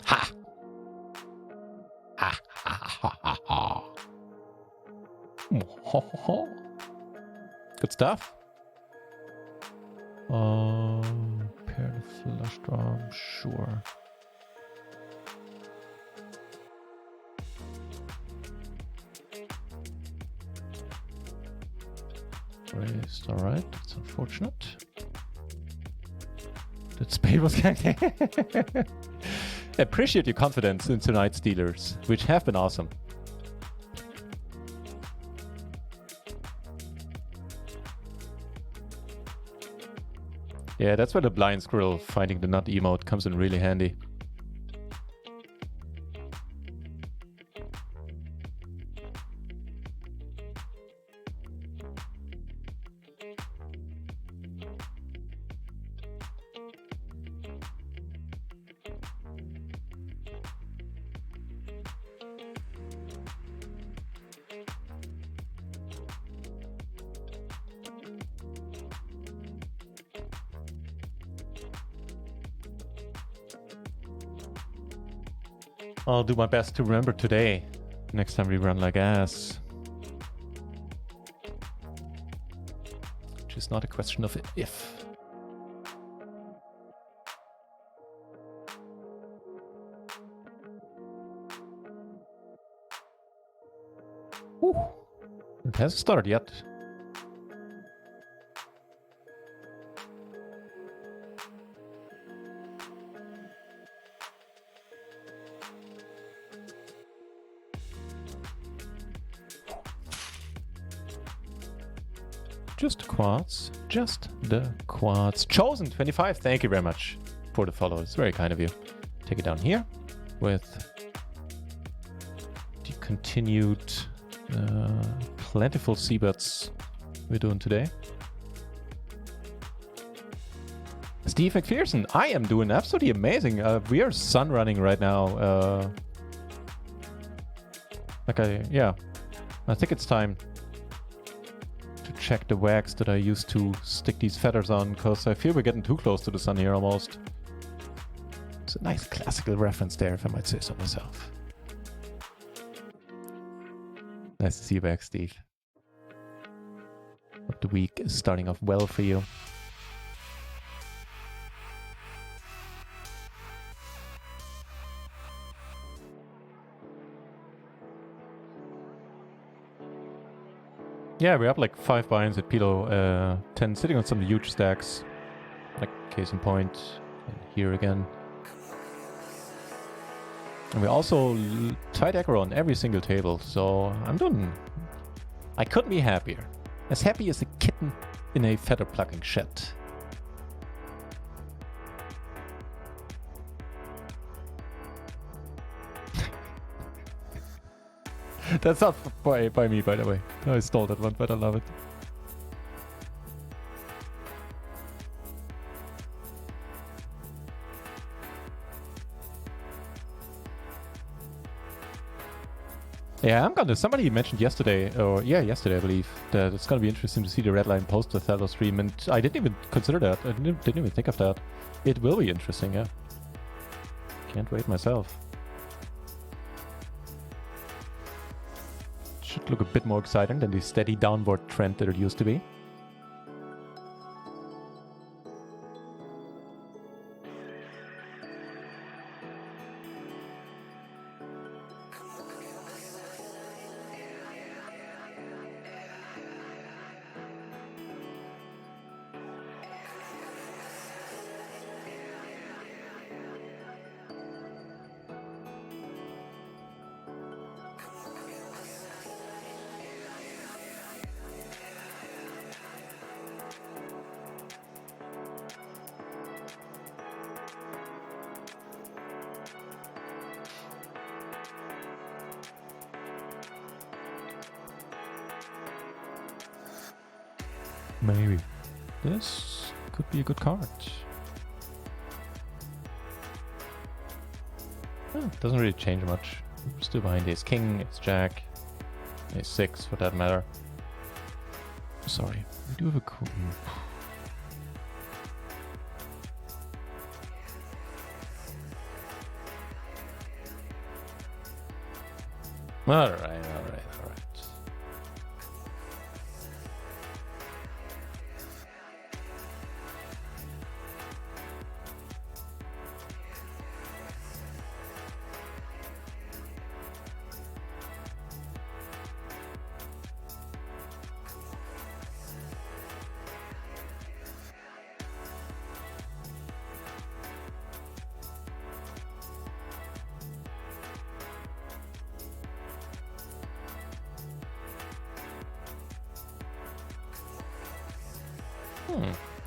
Ha! Ha ha ha ha ha. Good stuff. Pair the flush drum, sure. Raised, alright, that's unfortunate. That spade was appreciate your confidence in tonight's dealers, which have been awesome. Yeah, that's where the blind squirrel finding the nut emote comes in really handy. I'll do my best to remember today. Next time we run like ass. Which is not a question of if. Whew. It hasn't started yet. Just the quads. Just the quads. Chosen 25. Thank you very much for the follow. It's very kind of you. Take it down here with the continued plentiful seabirds we're doing today. Steve McPherson, I am doing absolutely amazing. We are sun running right now. I think it's time to check the wax that I used to stick these feathers on, because I feel we're getting too close to the sun here almost. It's a nice classical reference there, if I might say so myself. Nice to see you back, Steve. Hope the week is starting off well for you. Yeah, we're up like 5 binds at PLO 10, sitting on some huge stacks. Like case in point, and here again. And we also tied aggro on every single table, so I couldn't be happier. As happy as a kitten in a feather plucking shed. That's not by me, by the way. I stole that one, but I love it. Yeah, I'm gonna. Somebody mentioned yesterday, yesterday I believe, that it's gonna be interesting to see the Redline post the Othello stream, and I didn't even consider that. I didn't even think of that. It will be interesting, yeah. Can't wait myself. Should look a bit more exciting than the steady downward trend that it used to be. Maybe. This could be a good card. Doesn't really change much. We're still behind ace king, ace jack, ace 6 for that matter. Sorry, we do have a cool. Alright, alright.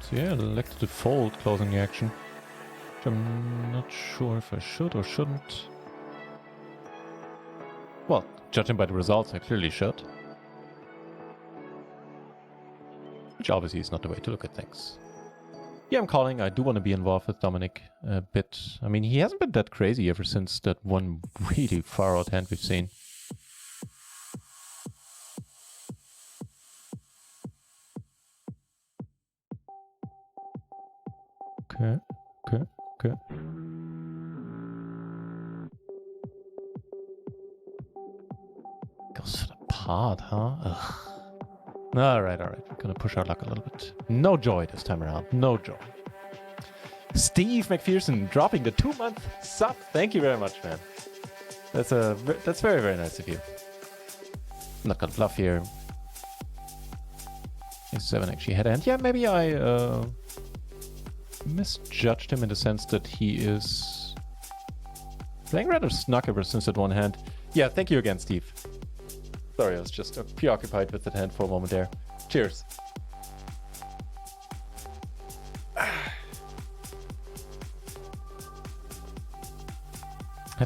So yeah, elect the default closing the action. Which I'm not sure if I should or shouldn't. Well, judging by the results, I clearly should. Which obviously is not the way to look at things. Yeah, I'm calling. I do want to be involved with Dominic a bit. I mean, he hasn't been that crazy ever since that one really far out hand we've seen. Okay. Goes for the pot, huh? Ugh. Alright. We're gonna push our luck a little bit. No joy this time around. No joy. Steve McPherson dropping the 2-month sub. Thank you very much, man. That's very, very nice of you. I'm not gonna bluff here. A7 actually had a hand. Yeah, maybe I misjudged him in the sense that he is playing rather snug ever since that one hand. Yeah, thank you again, Steve. Sorry, I was just preoccupied with that hand for a moment there. Cheers. Had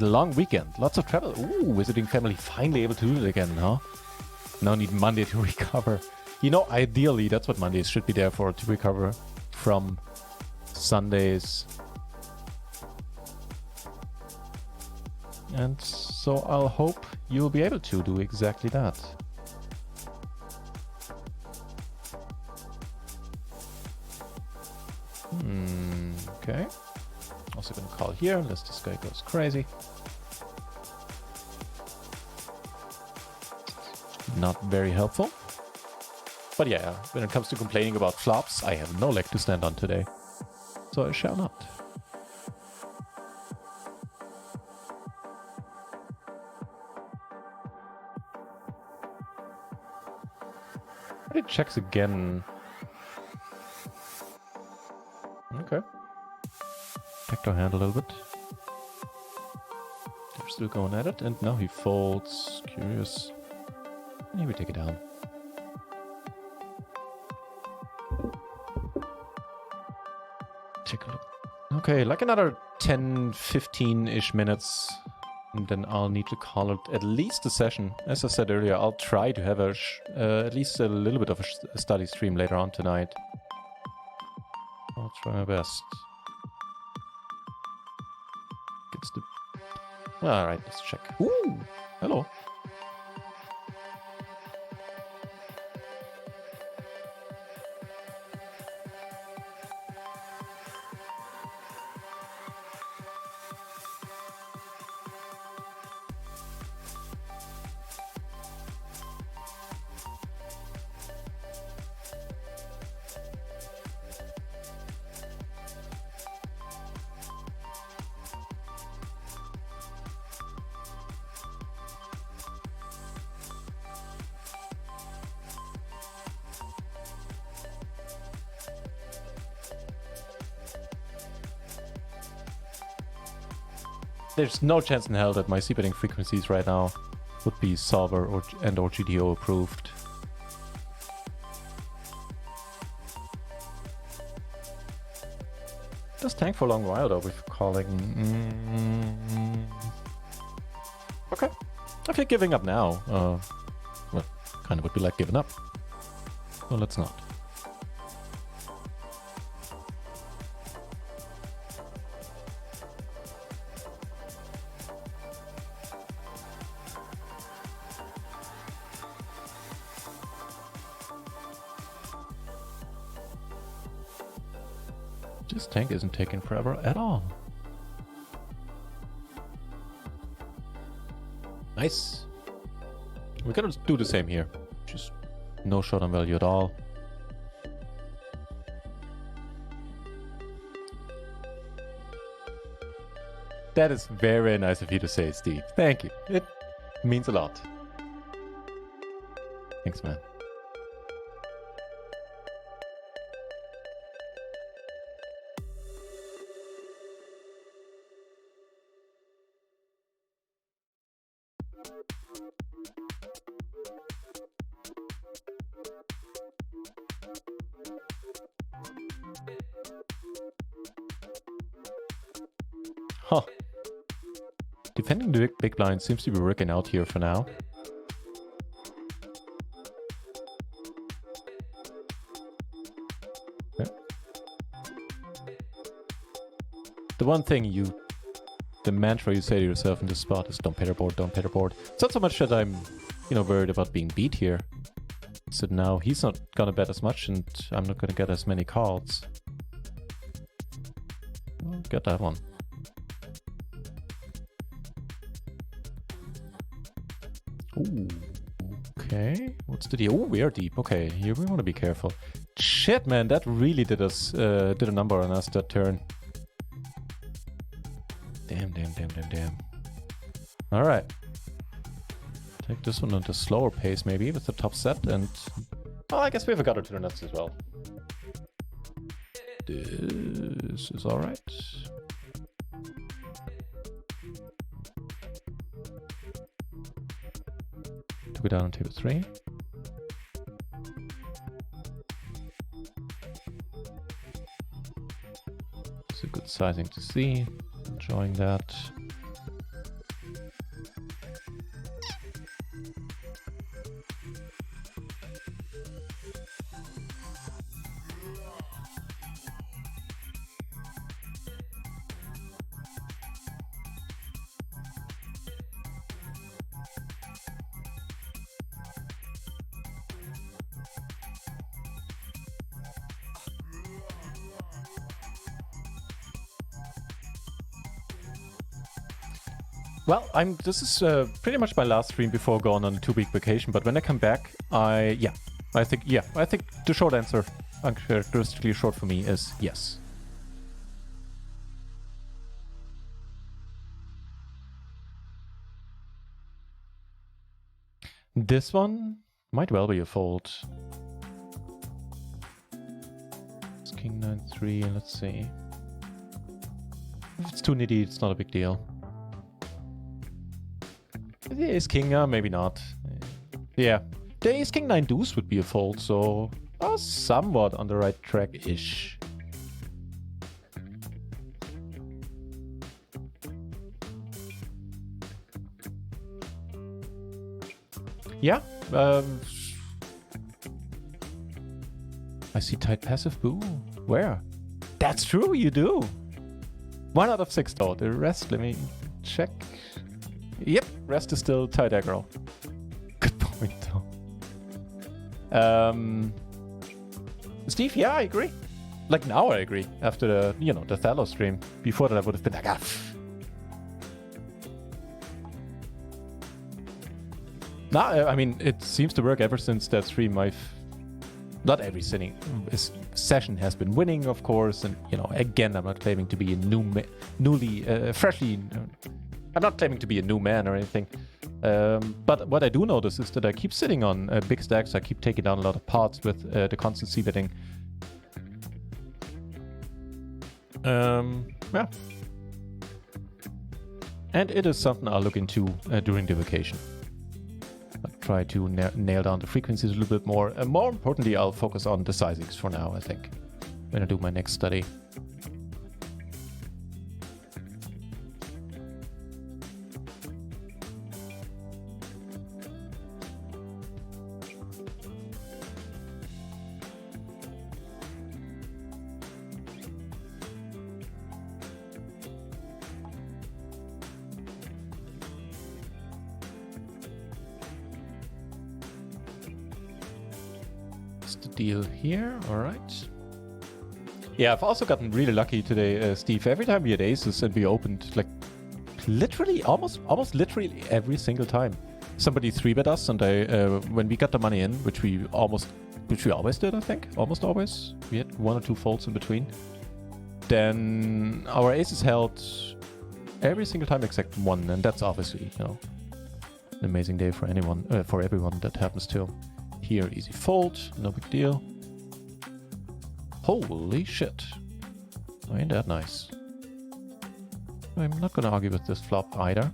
a long weekend, lots of travel. Ooh, visiting family, finally able to do it again, huh? Now need Monday to recover. You know, ideally, that's what Mondays should be there for, to recover from Sundays. And so I'll hope you'll be able to do exactly that. Okay. Also gonna call here unless this guy goes crazy. Not very helpful. But yeah, when it comes to complaining about flops, I have no leg to stand on today. So I shall not. It checks again. Okay. Backdoor hand a little bit. They're still going at it, and now he folds. Curious. Maybe take it down. Take a look. Okay, like another 10, 15-ish minutes. And then I'll need to call it at least a session. As I said earlier, I'll try to have at least a little bit of a study stream later on tonight. I'll try my best. Gets the... Alright, let's check. Ooh! Hello. There's no chance in hell that my c-betting frequencies right now would be solver or GTO approved. Does tank for a long while though with calling. Okay. I feel giving up now. Well, kind of would be like giving up. Well, let's not. This tank isn't taking forever at all. Nice. We're gonna do the same here. Just no showdown value at all. That is very nice of you to say, Steve. Thank you. It means a lot. Thanks, man. Huh. Defending the big blind seems to be working out here for now. Okay. The one thing the mantra you say to yourself in this spot is don't pay the board, don't pay the board. It's not so much that I'm, worried about being beat here. So now he's not gonna bet as much and I'm not gonna get as many calls. I'll get that one. Ooh, okay. What's the deal? Oh, we are deep. Okay, here we want to be careful. Shit, man, that really did a number on us that turn. Damn. All right. Take this one at a slower pace, maybe, with the top set, and... Oh, I guess we have a gutter to the nuts as well. This is all right. Took it down on table 3. It's a good sizing to see. Enjoying that. Well, this is pretty much my last stream before going on a 2-week vacation, but when I come back, I think the short answer, uncharacteristically short for me, is yes. This one might well be a fold. It's King 9-3, let's see. If it's too nitty, it's not a big deal. The ace king, maybe not. Yeah, the ace king 9 deuce would be a fold, so somewhat on the right track-ish. Yeah, I see tight passive. Boo. Where? That's true, you do. 1 out of 6 though. The rest, let me check. Yep, rest is still tight aggro. Good point though. Steve, yeah, I agree. Like now I agree. After the, the Thalos stream. Before that I would have been like, Nah, I mean, it seems to work ever since that stream. Not every session has been winning, of course. And, again, I'm not claiming to be a freshly... I'm not claiming to be a new man or anything, but what I do notice is that I keep sitting on big stacks. I keep taking down a lot of pots with the constant c-betting. Yeah. And it is something I'll look into during the vacation. I'll try to nail down the frequencies a little bit more. And more importantly, I'll focus on the sizings for now, I think, when I do my next study. Deal here, all right. Yeah, I've also gotten really lucky today, Steve. Every time we had aces and we opened, like, literally, almost literally every single time. somebody 3-bet us, and when we got the money in, which we always did, I think, almost always. We had 1 or 2 folds in between. Then our aces held every single time except 1, and that's obviously, you know, an amazing day for anyone, for everyone that happens to. Here, easy fold, no big deal. Holy shit. Ain't that nice. I'm not gonna argue with this flop either.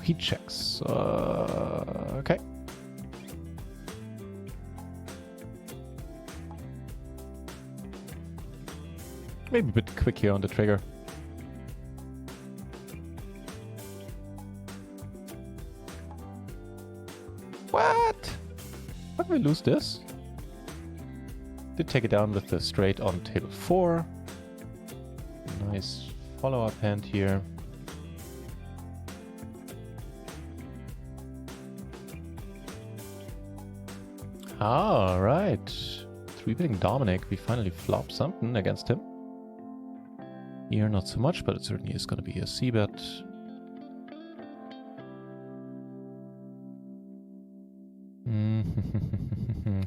He checks. Okay. Maybe a bit quick here on the trigger. What? How can we lose this? Did take it down with the straight on table 4. Nice follow-up hand here. All right. 3-betting Dominic. We finally flop something against him. Here, not so much, but it certainly is going to be a c-bet.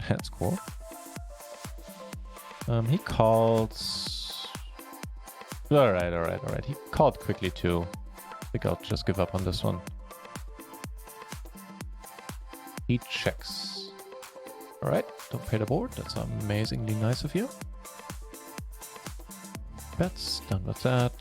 Head score. He called. All right. He called quickly too. I think I'll just give up on this one. He checks. All right, don't pay the board. That's amazingly nice of you. Bets, done with that.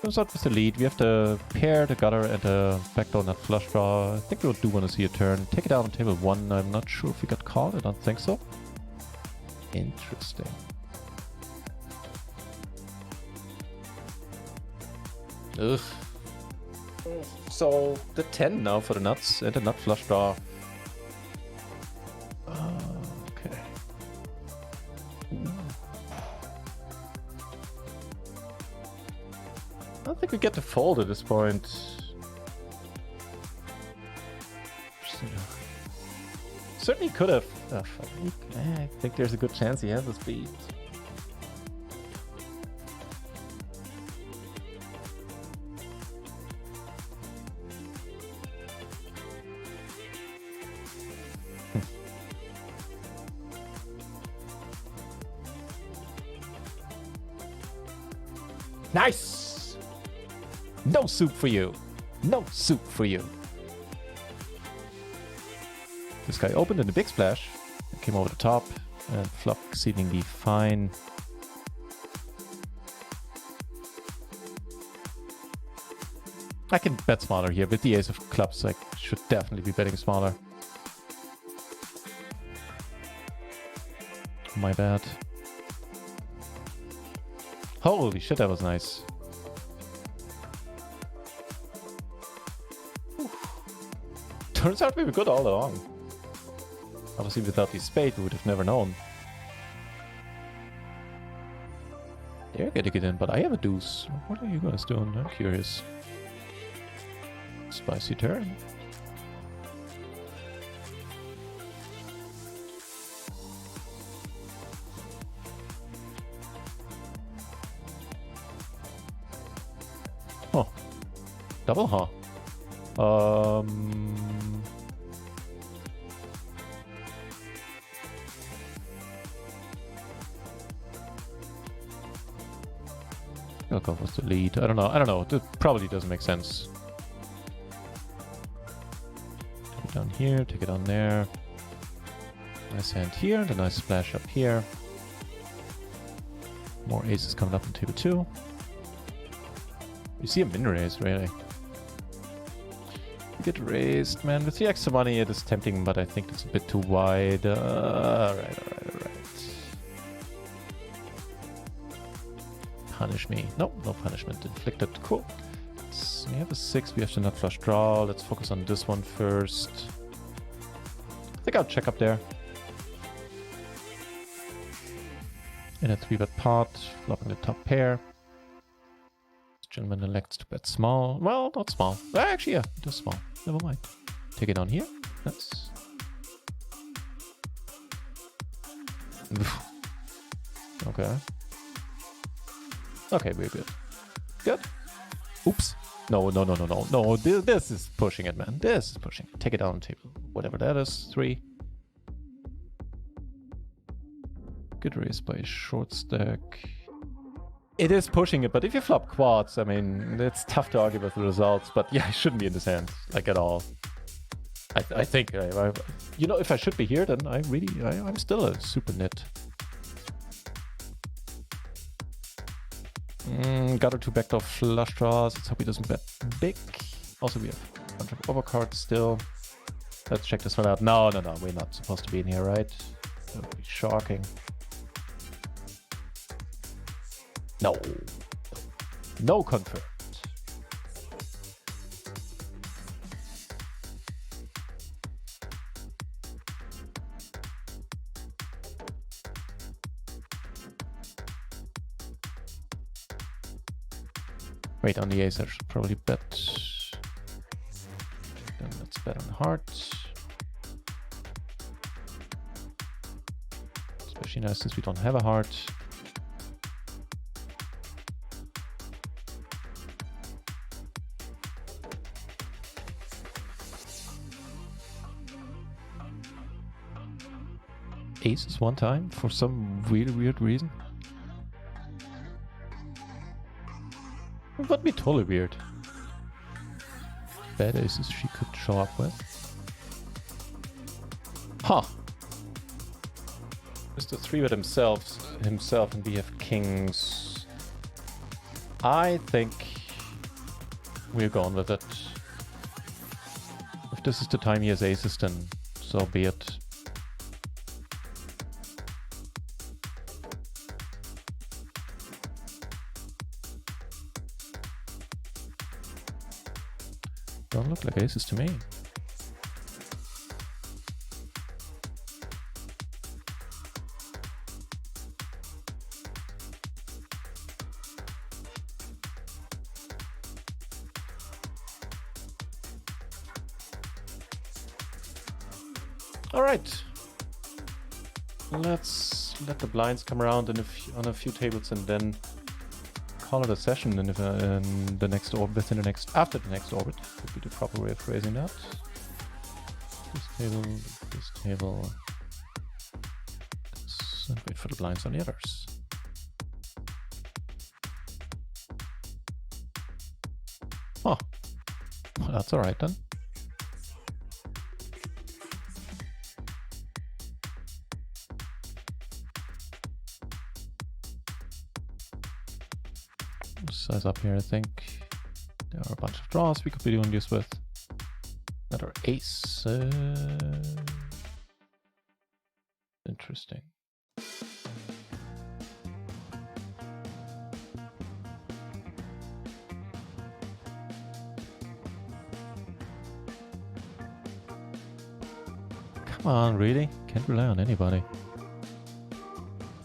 Comes out with the lead. We have the pair, the gutter, and the backdoor nut flush draw. I think we do want to see a turn. Take it out on table 1. I'm not sure if we got called. I don't think so. Interesting. Ugh. So the 10 now for the nuts and the nut flush draw. Okay. I don't think we get to fold at this point. Certainly could have. I think there's a good chance he has this beat. Nice! No soup for you. No soup for you. This guy opened in the big splash. Came over the top and flop exceedingly fine. I can bet smaller here. With the ace of clubs, I should definitely be betting smaller. My bad. Holy shit, that was nice. Turns out we were good all along. Obviously, without the spade, we would have never known. They're gonna get in, but I have a deuce. What are you guys doing? I'm curious. Spicy turn. Oh. Double, huh? I'll go with the lead. I don't know. It probably doesn't make sense. Take it down here, take it on there. Nice hand here, and a nice splash up here. More aces coming up on table 2. You see a min raise, really. You get raised, man. With the extra money, it is tempting, but I think it's a bit too wide. Alright. Punish me. Nope, no punishment inflicted. Cool. So we have a 6, we have the nut flush draw. Let's focus on this one first. I think I'll check up there. In a 3-bet pot, flopping the top pair. This gentleman elects to bet small. Well, not small. Actually, yeah, it is small. Never mind. Take it on here. That's... Okay. Okay, we're good. Good. Oops. No. This is pushing it, man. This is pushing it. Take it down table. Whatever that is. 3. Good raise by short stack. It is pushing it, but if you flop quads, I mean, it's tough to argue with the results. But yeah, I shouldn't be in this hand, like at all. I think, you know, if I should be here, then I'm still a super nit. Got her 2 backdoor flush draws. Let's hope he doesn't bet big. Also, we have a bunch of overcards still. Let's check this one out. No. We're not supposed to be in here, right? That would be shocking. No confirmed. Wait, on the ace I should probably bet. Then let's bet on heart. Especially nice since we don't have a heart. Aces one time for some really weird reason. It would be totally weird. Bad aces she could show up with. Huh. Mr. 3-bet himself and we have kings. I think we're going with it. If this is the time he has aces, then so be it. Don't look like aces to me. All right. Let's let the blinds come around on a few tables and then call it a session. And if in the next orbit, after the next orbit, would be the proper way of phrasing that. This table, this, and wait for the blinds on the others. Oh, well, that's all right then. Size up here, I think. There are a bunch of draws we could be doing this with. Another ace. Interesting. Come on, really? Can't rely on anybody.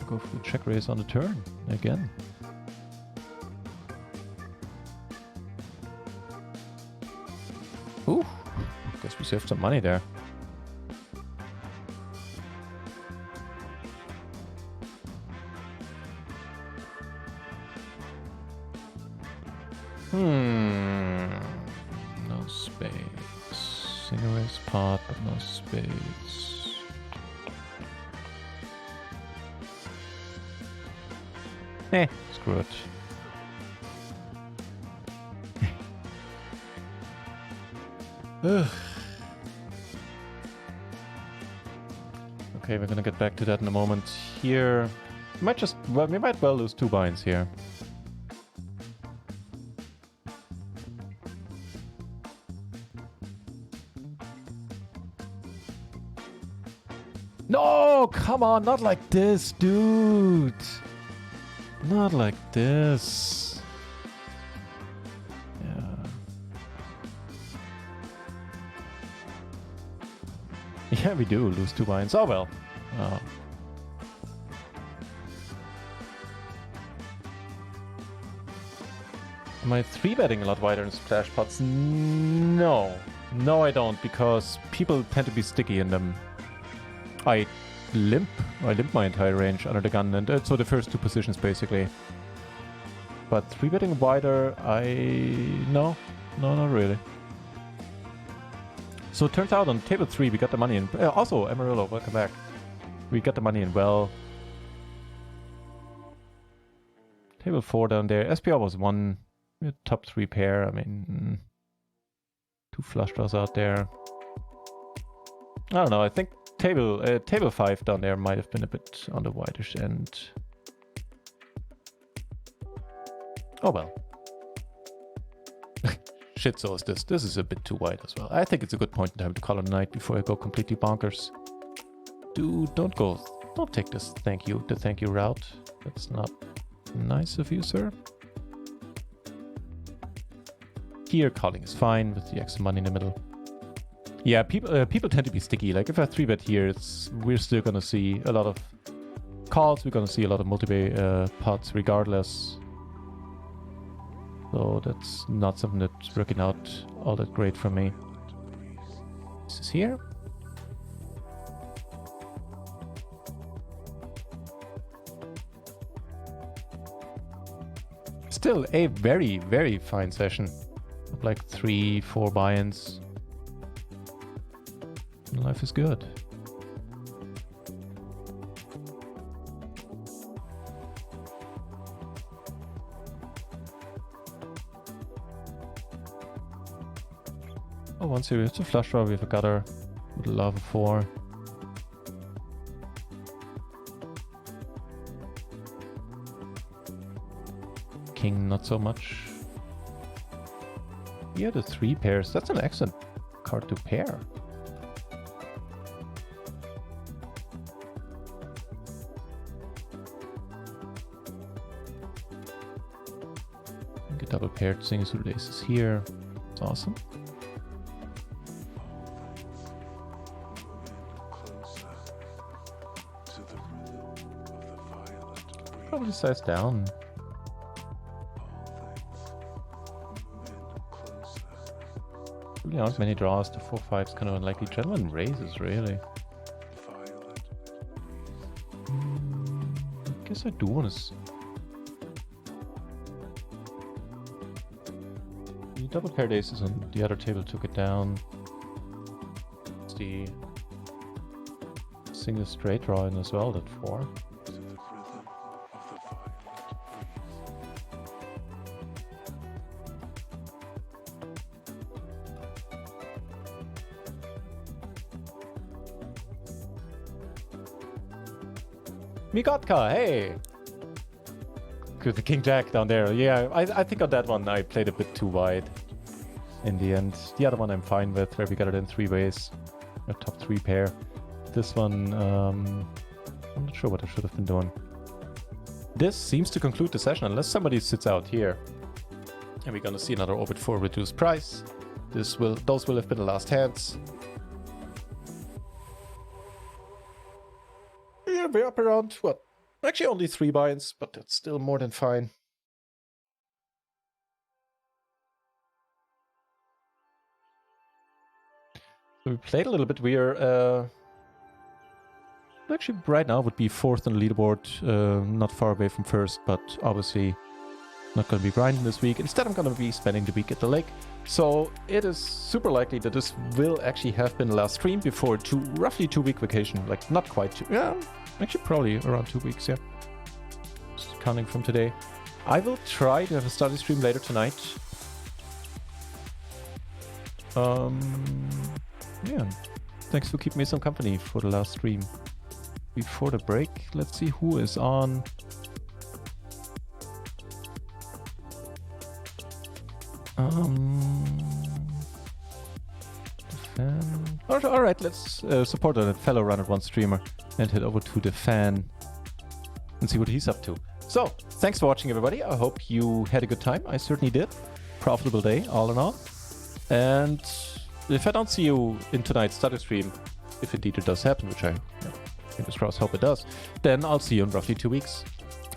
Go for the check raise on the turn again. Ooh, guess we saved some money there. No spades. Single raise pot, but no spades. Screw it. Ugh. Okay, we're gonna get back to that in a moment. Here, we might well lose 2 binds here. No, come on, not like this, dude. Not like this. Yeah, we do lose 2 binds. Oh well. Oh. Am I 3-betting a lot wider in splash pots? No. No, I don't, because people tend to be sticky in them. I limp my entire range under the gun, and so the first 2 positions basically. But 3-betting wider, no, not really. So it turns out on table 3 we got the money in. Also, Amarillo, welcome back. We got the money in well. Table 4 down there. SPR was 1. Top 3 pair. I mean, 2 flush draws out there. I don't know. I think table 5 down there might have been a bit on the wideish end. Oh well. Shit, so is this. This is a bit too wide as well. I think it's a good point in time to call it a night before I go completely bonkers. Dude, don't take this the thank you route. That's not nice of you, sir. Here, calling is fine with the extra money in the middle. Yeah, people tend to be sticky. Like if I 3-bet here, we're still gonna see a lot of calls. We're gonna see a lot of multi-way pots regardless. So that's not something that's working out all that great for me. This is here. Still a very, very fine session. Like 3-4 buy-ins. Life is good. Oh, one series. It's a flush draw. We have a gutter with a love of 4. King, not so much. Yeah, the 3 pairs. That's an excellent card to pair. Get double paired things with aces here. It's awesome. Probably size down. Really aren't many draws. The 4-5's kind of unlikely. Gentleman raises, really. I guess I do want to. The double paired aces on the other table took it down. It's the single straight draw in as well, that 4. Migotka, hey! Good, the King Jack down there. Yeah, I think on that one I played a bit too wide in the end. The other one I'm fine with, where we got it in 3 ways. A top 3 pair. This one, I'm not sure what I should have been doing. This seems to conclude the session, unless somebody sits out here. And we're gonna see another Orbit 4 reduced price. Those will have been the last hands. Yeah, we're up around, what? Actually only 3 buy-ins, but that's still more than fine. So we played a little bit. We're actually right now would be 4th on the leaderboard, not far away from 1st, but obviously not going to be grinding this week. Instead, I'm going to be spending the week at the lake. So it is super likely that this will actually have been the last stream before roughly 2-week vacation. Like not quite 2, yeah, actually probably around 2 weeks, yeah. Just counting from today. I will try to have a study stream later tonight. Yeah, thanks for keeping me some company for the last stream. Before the break, let's see who is on. All right, let's support a fellow RunItOnce streamer and head over to the fan and see what he's up to. So, thanks for watching, everybody. I hope you had a good time. I certainly did. Profitable day, all in all. And if I don't see you in tonight's study stream, if indeed it does happen, which I fingers crossed hope it does, then I'll see you in roughly 2 weeks.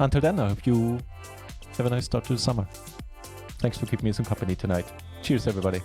Until then, I hope you have a nice start to the summer. Thanks for keeping me some company tonight. Cheers, everybody.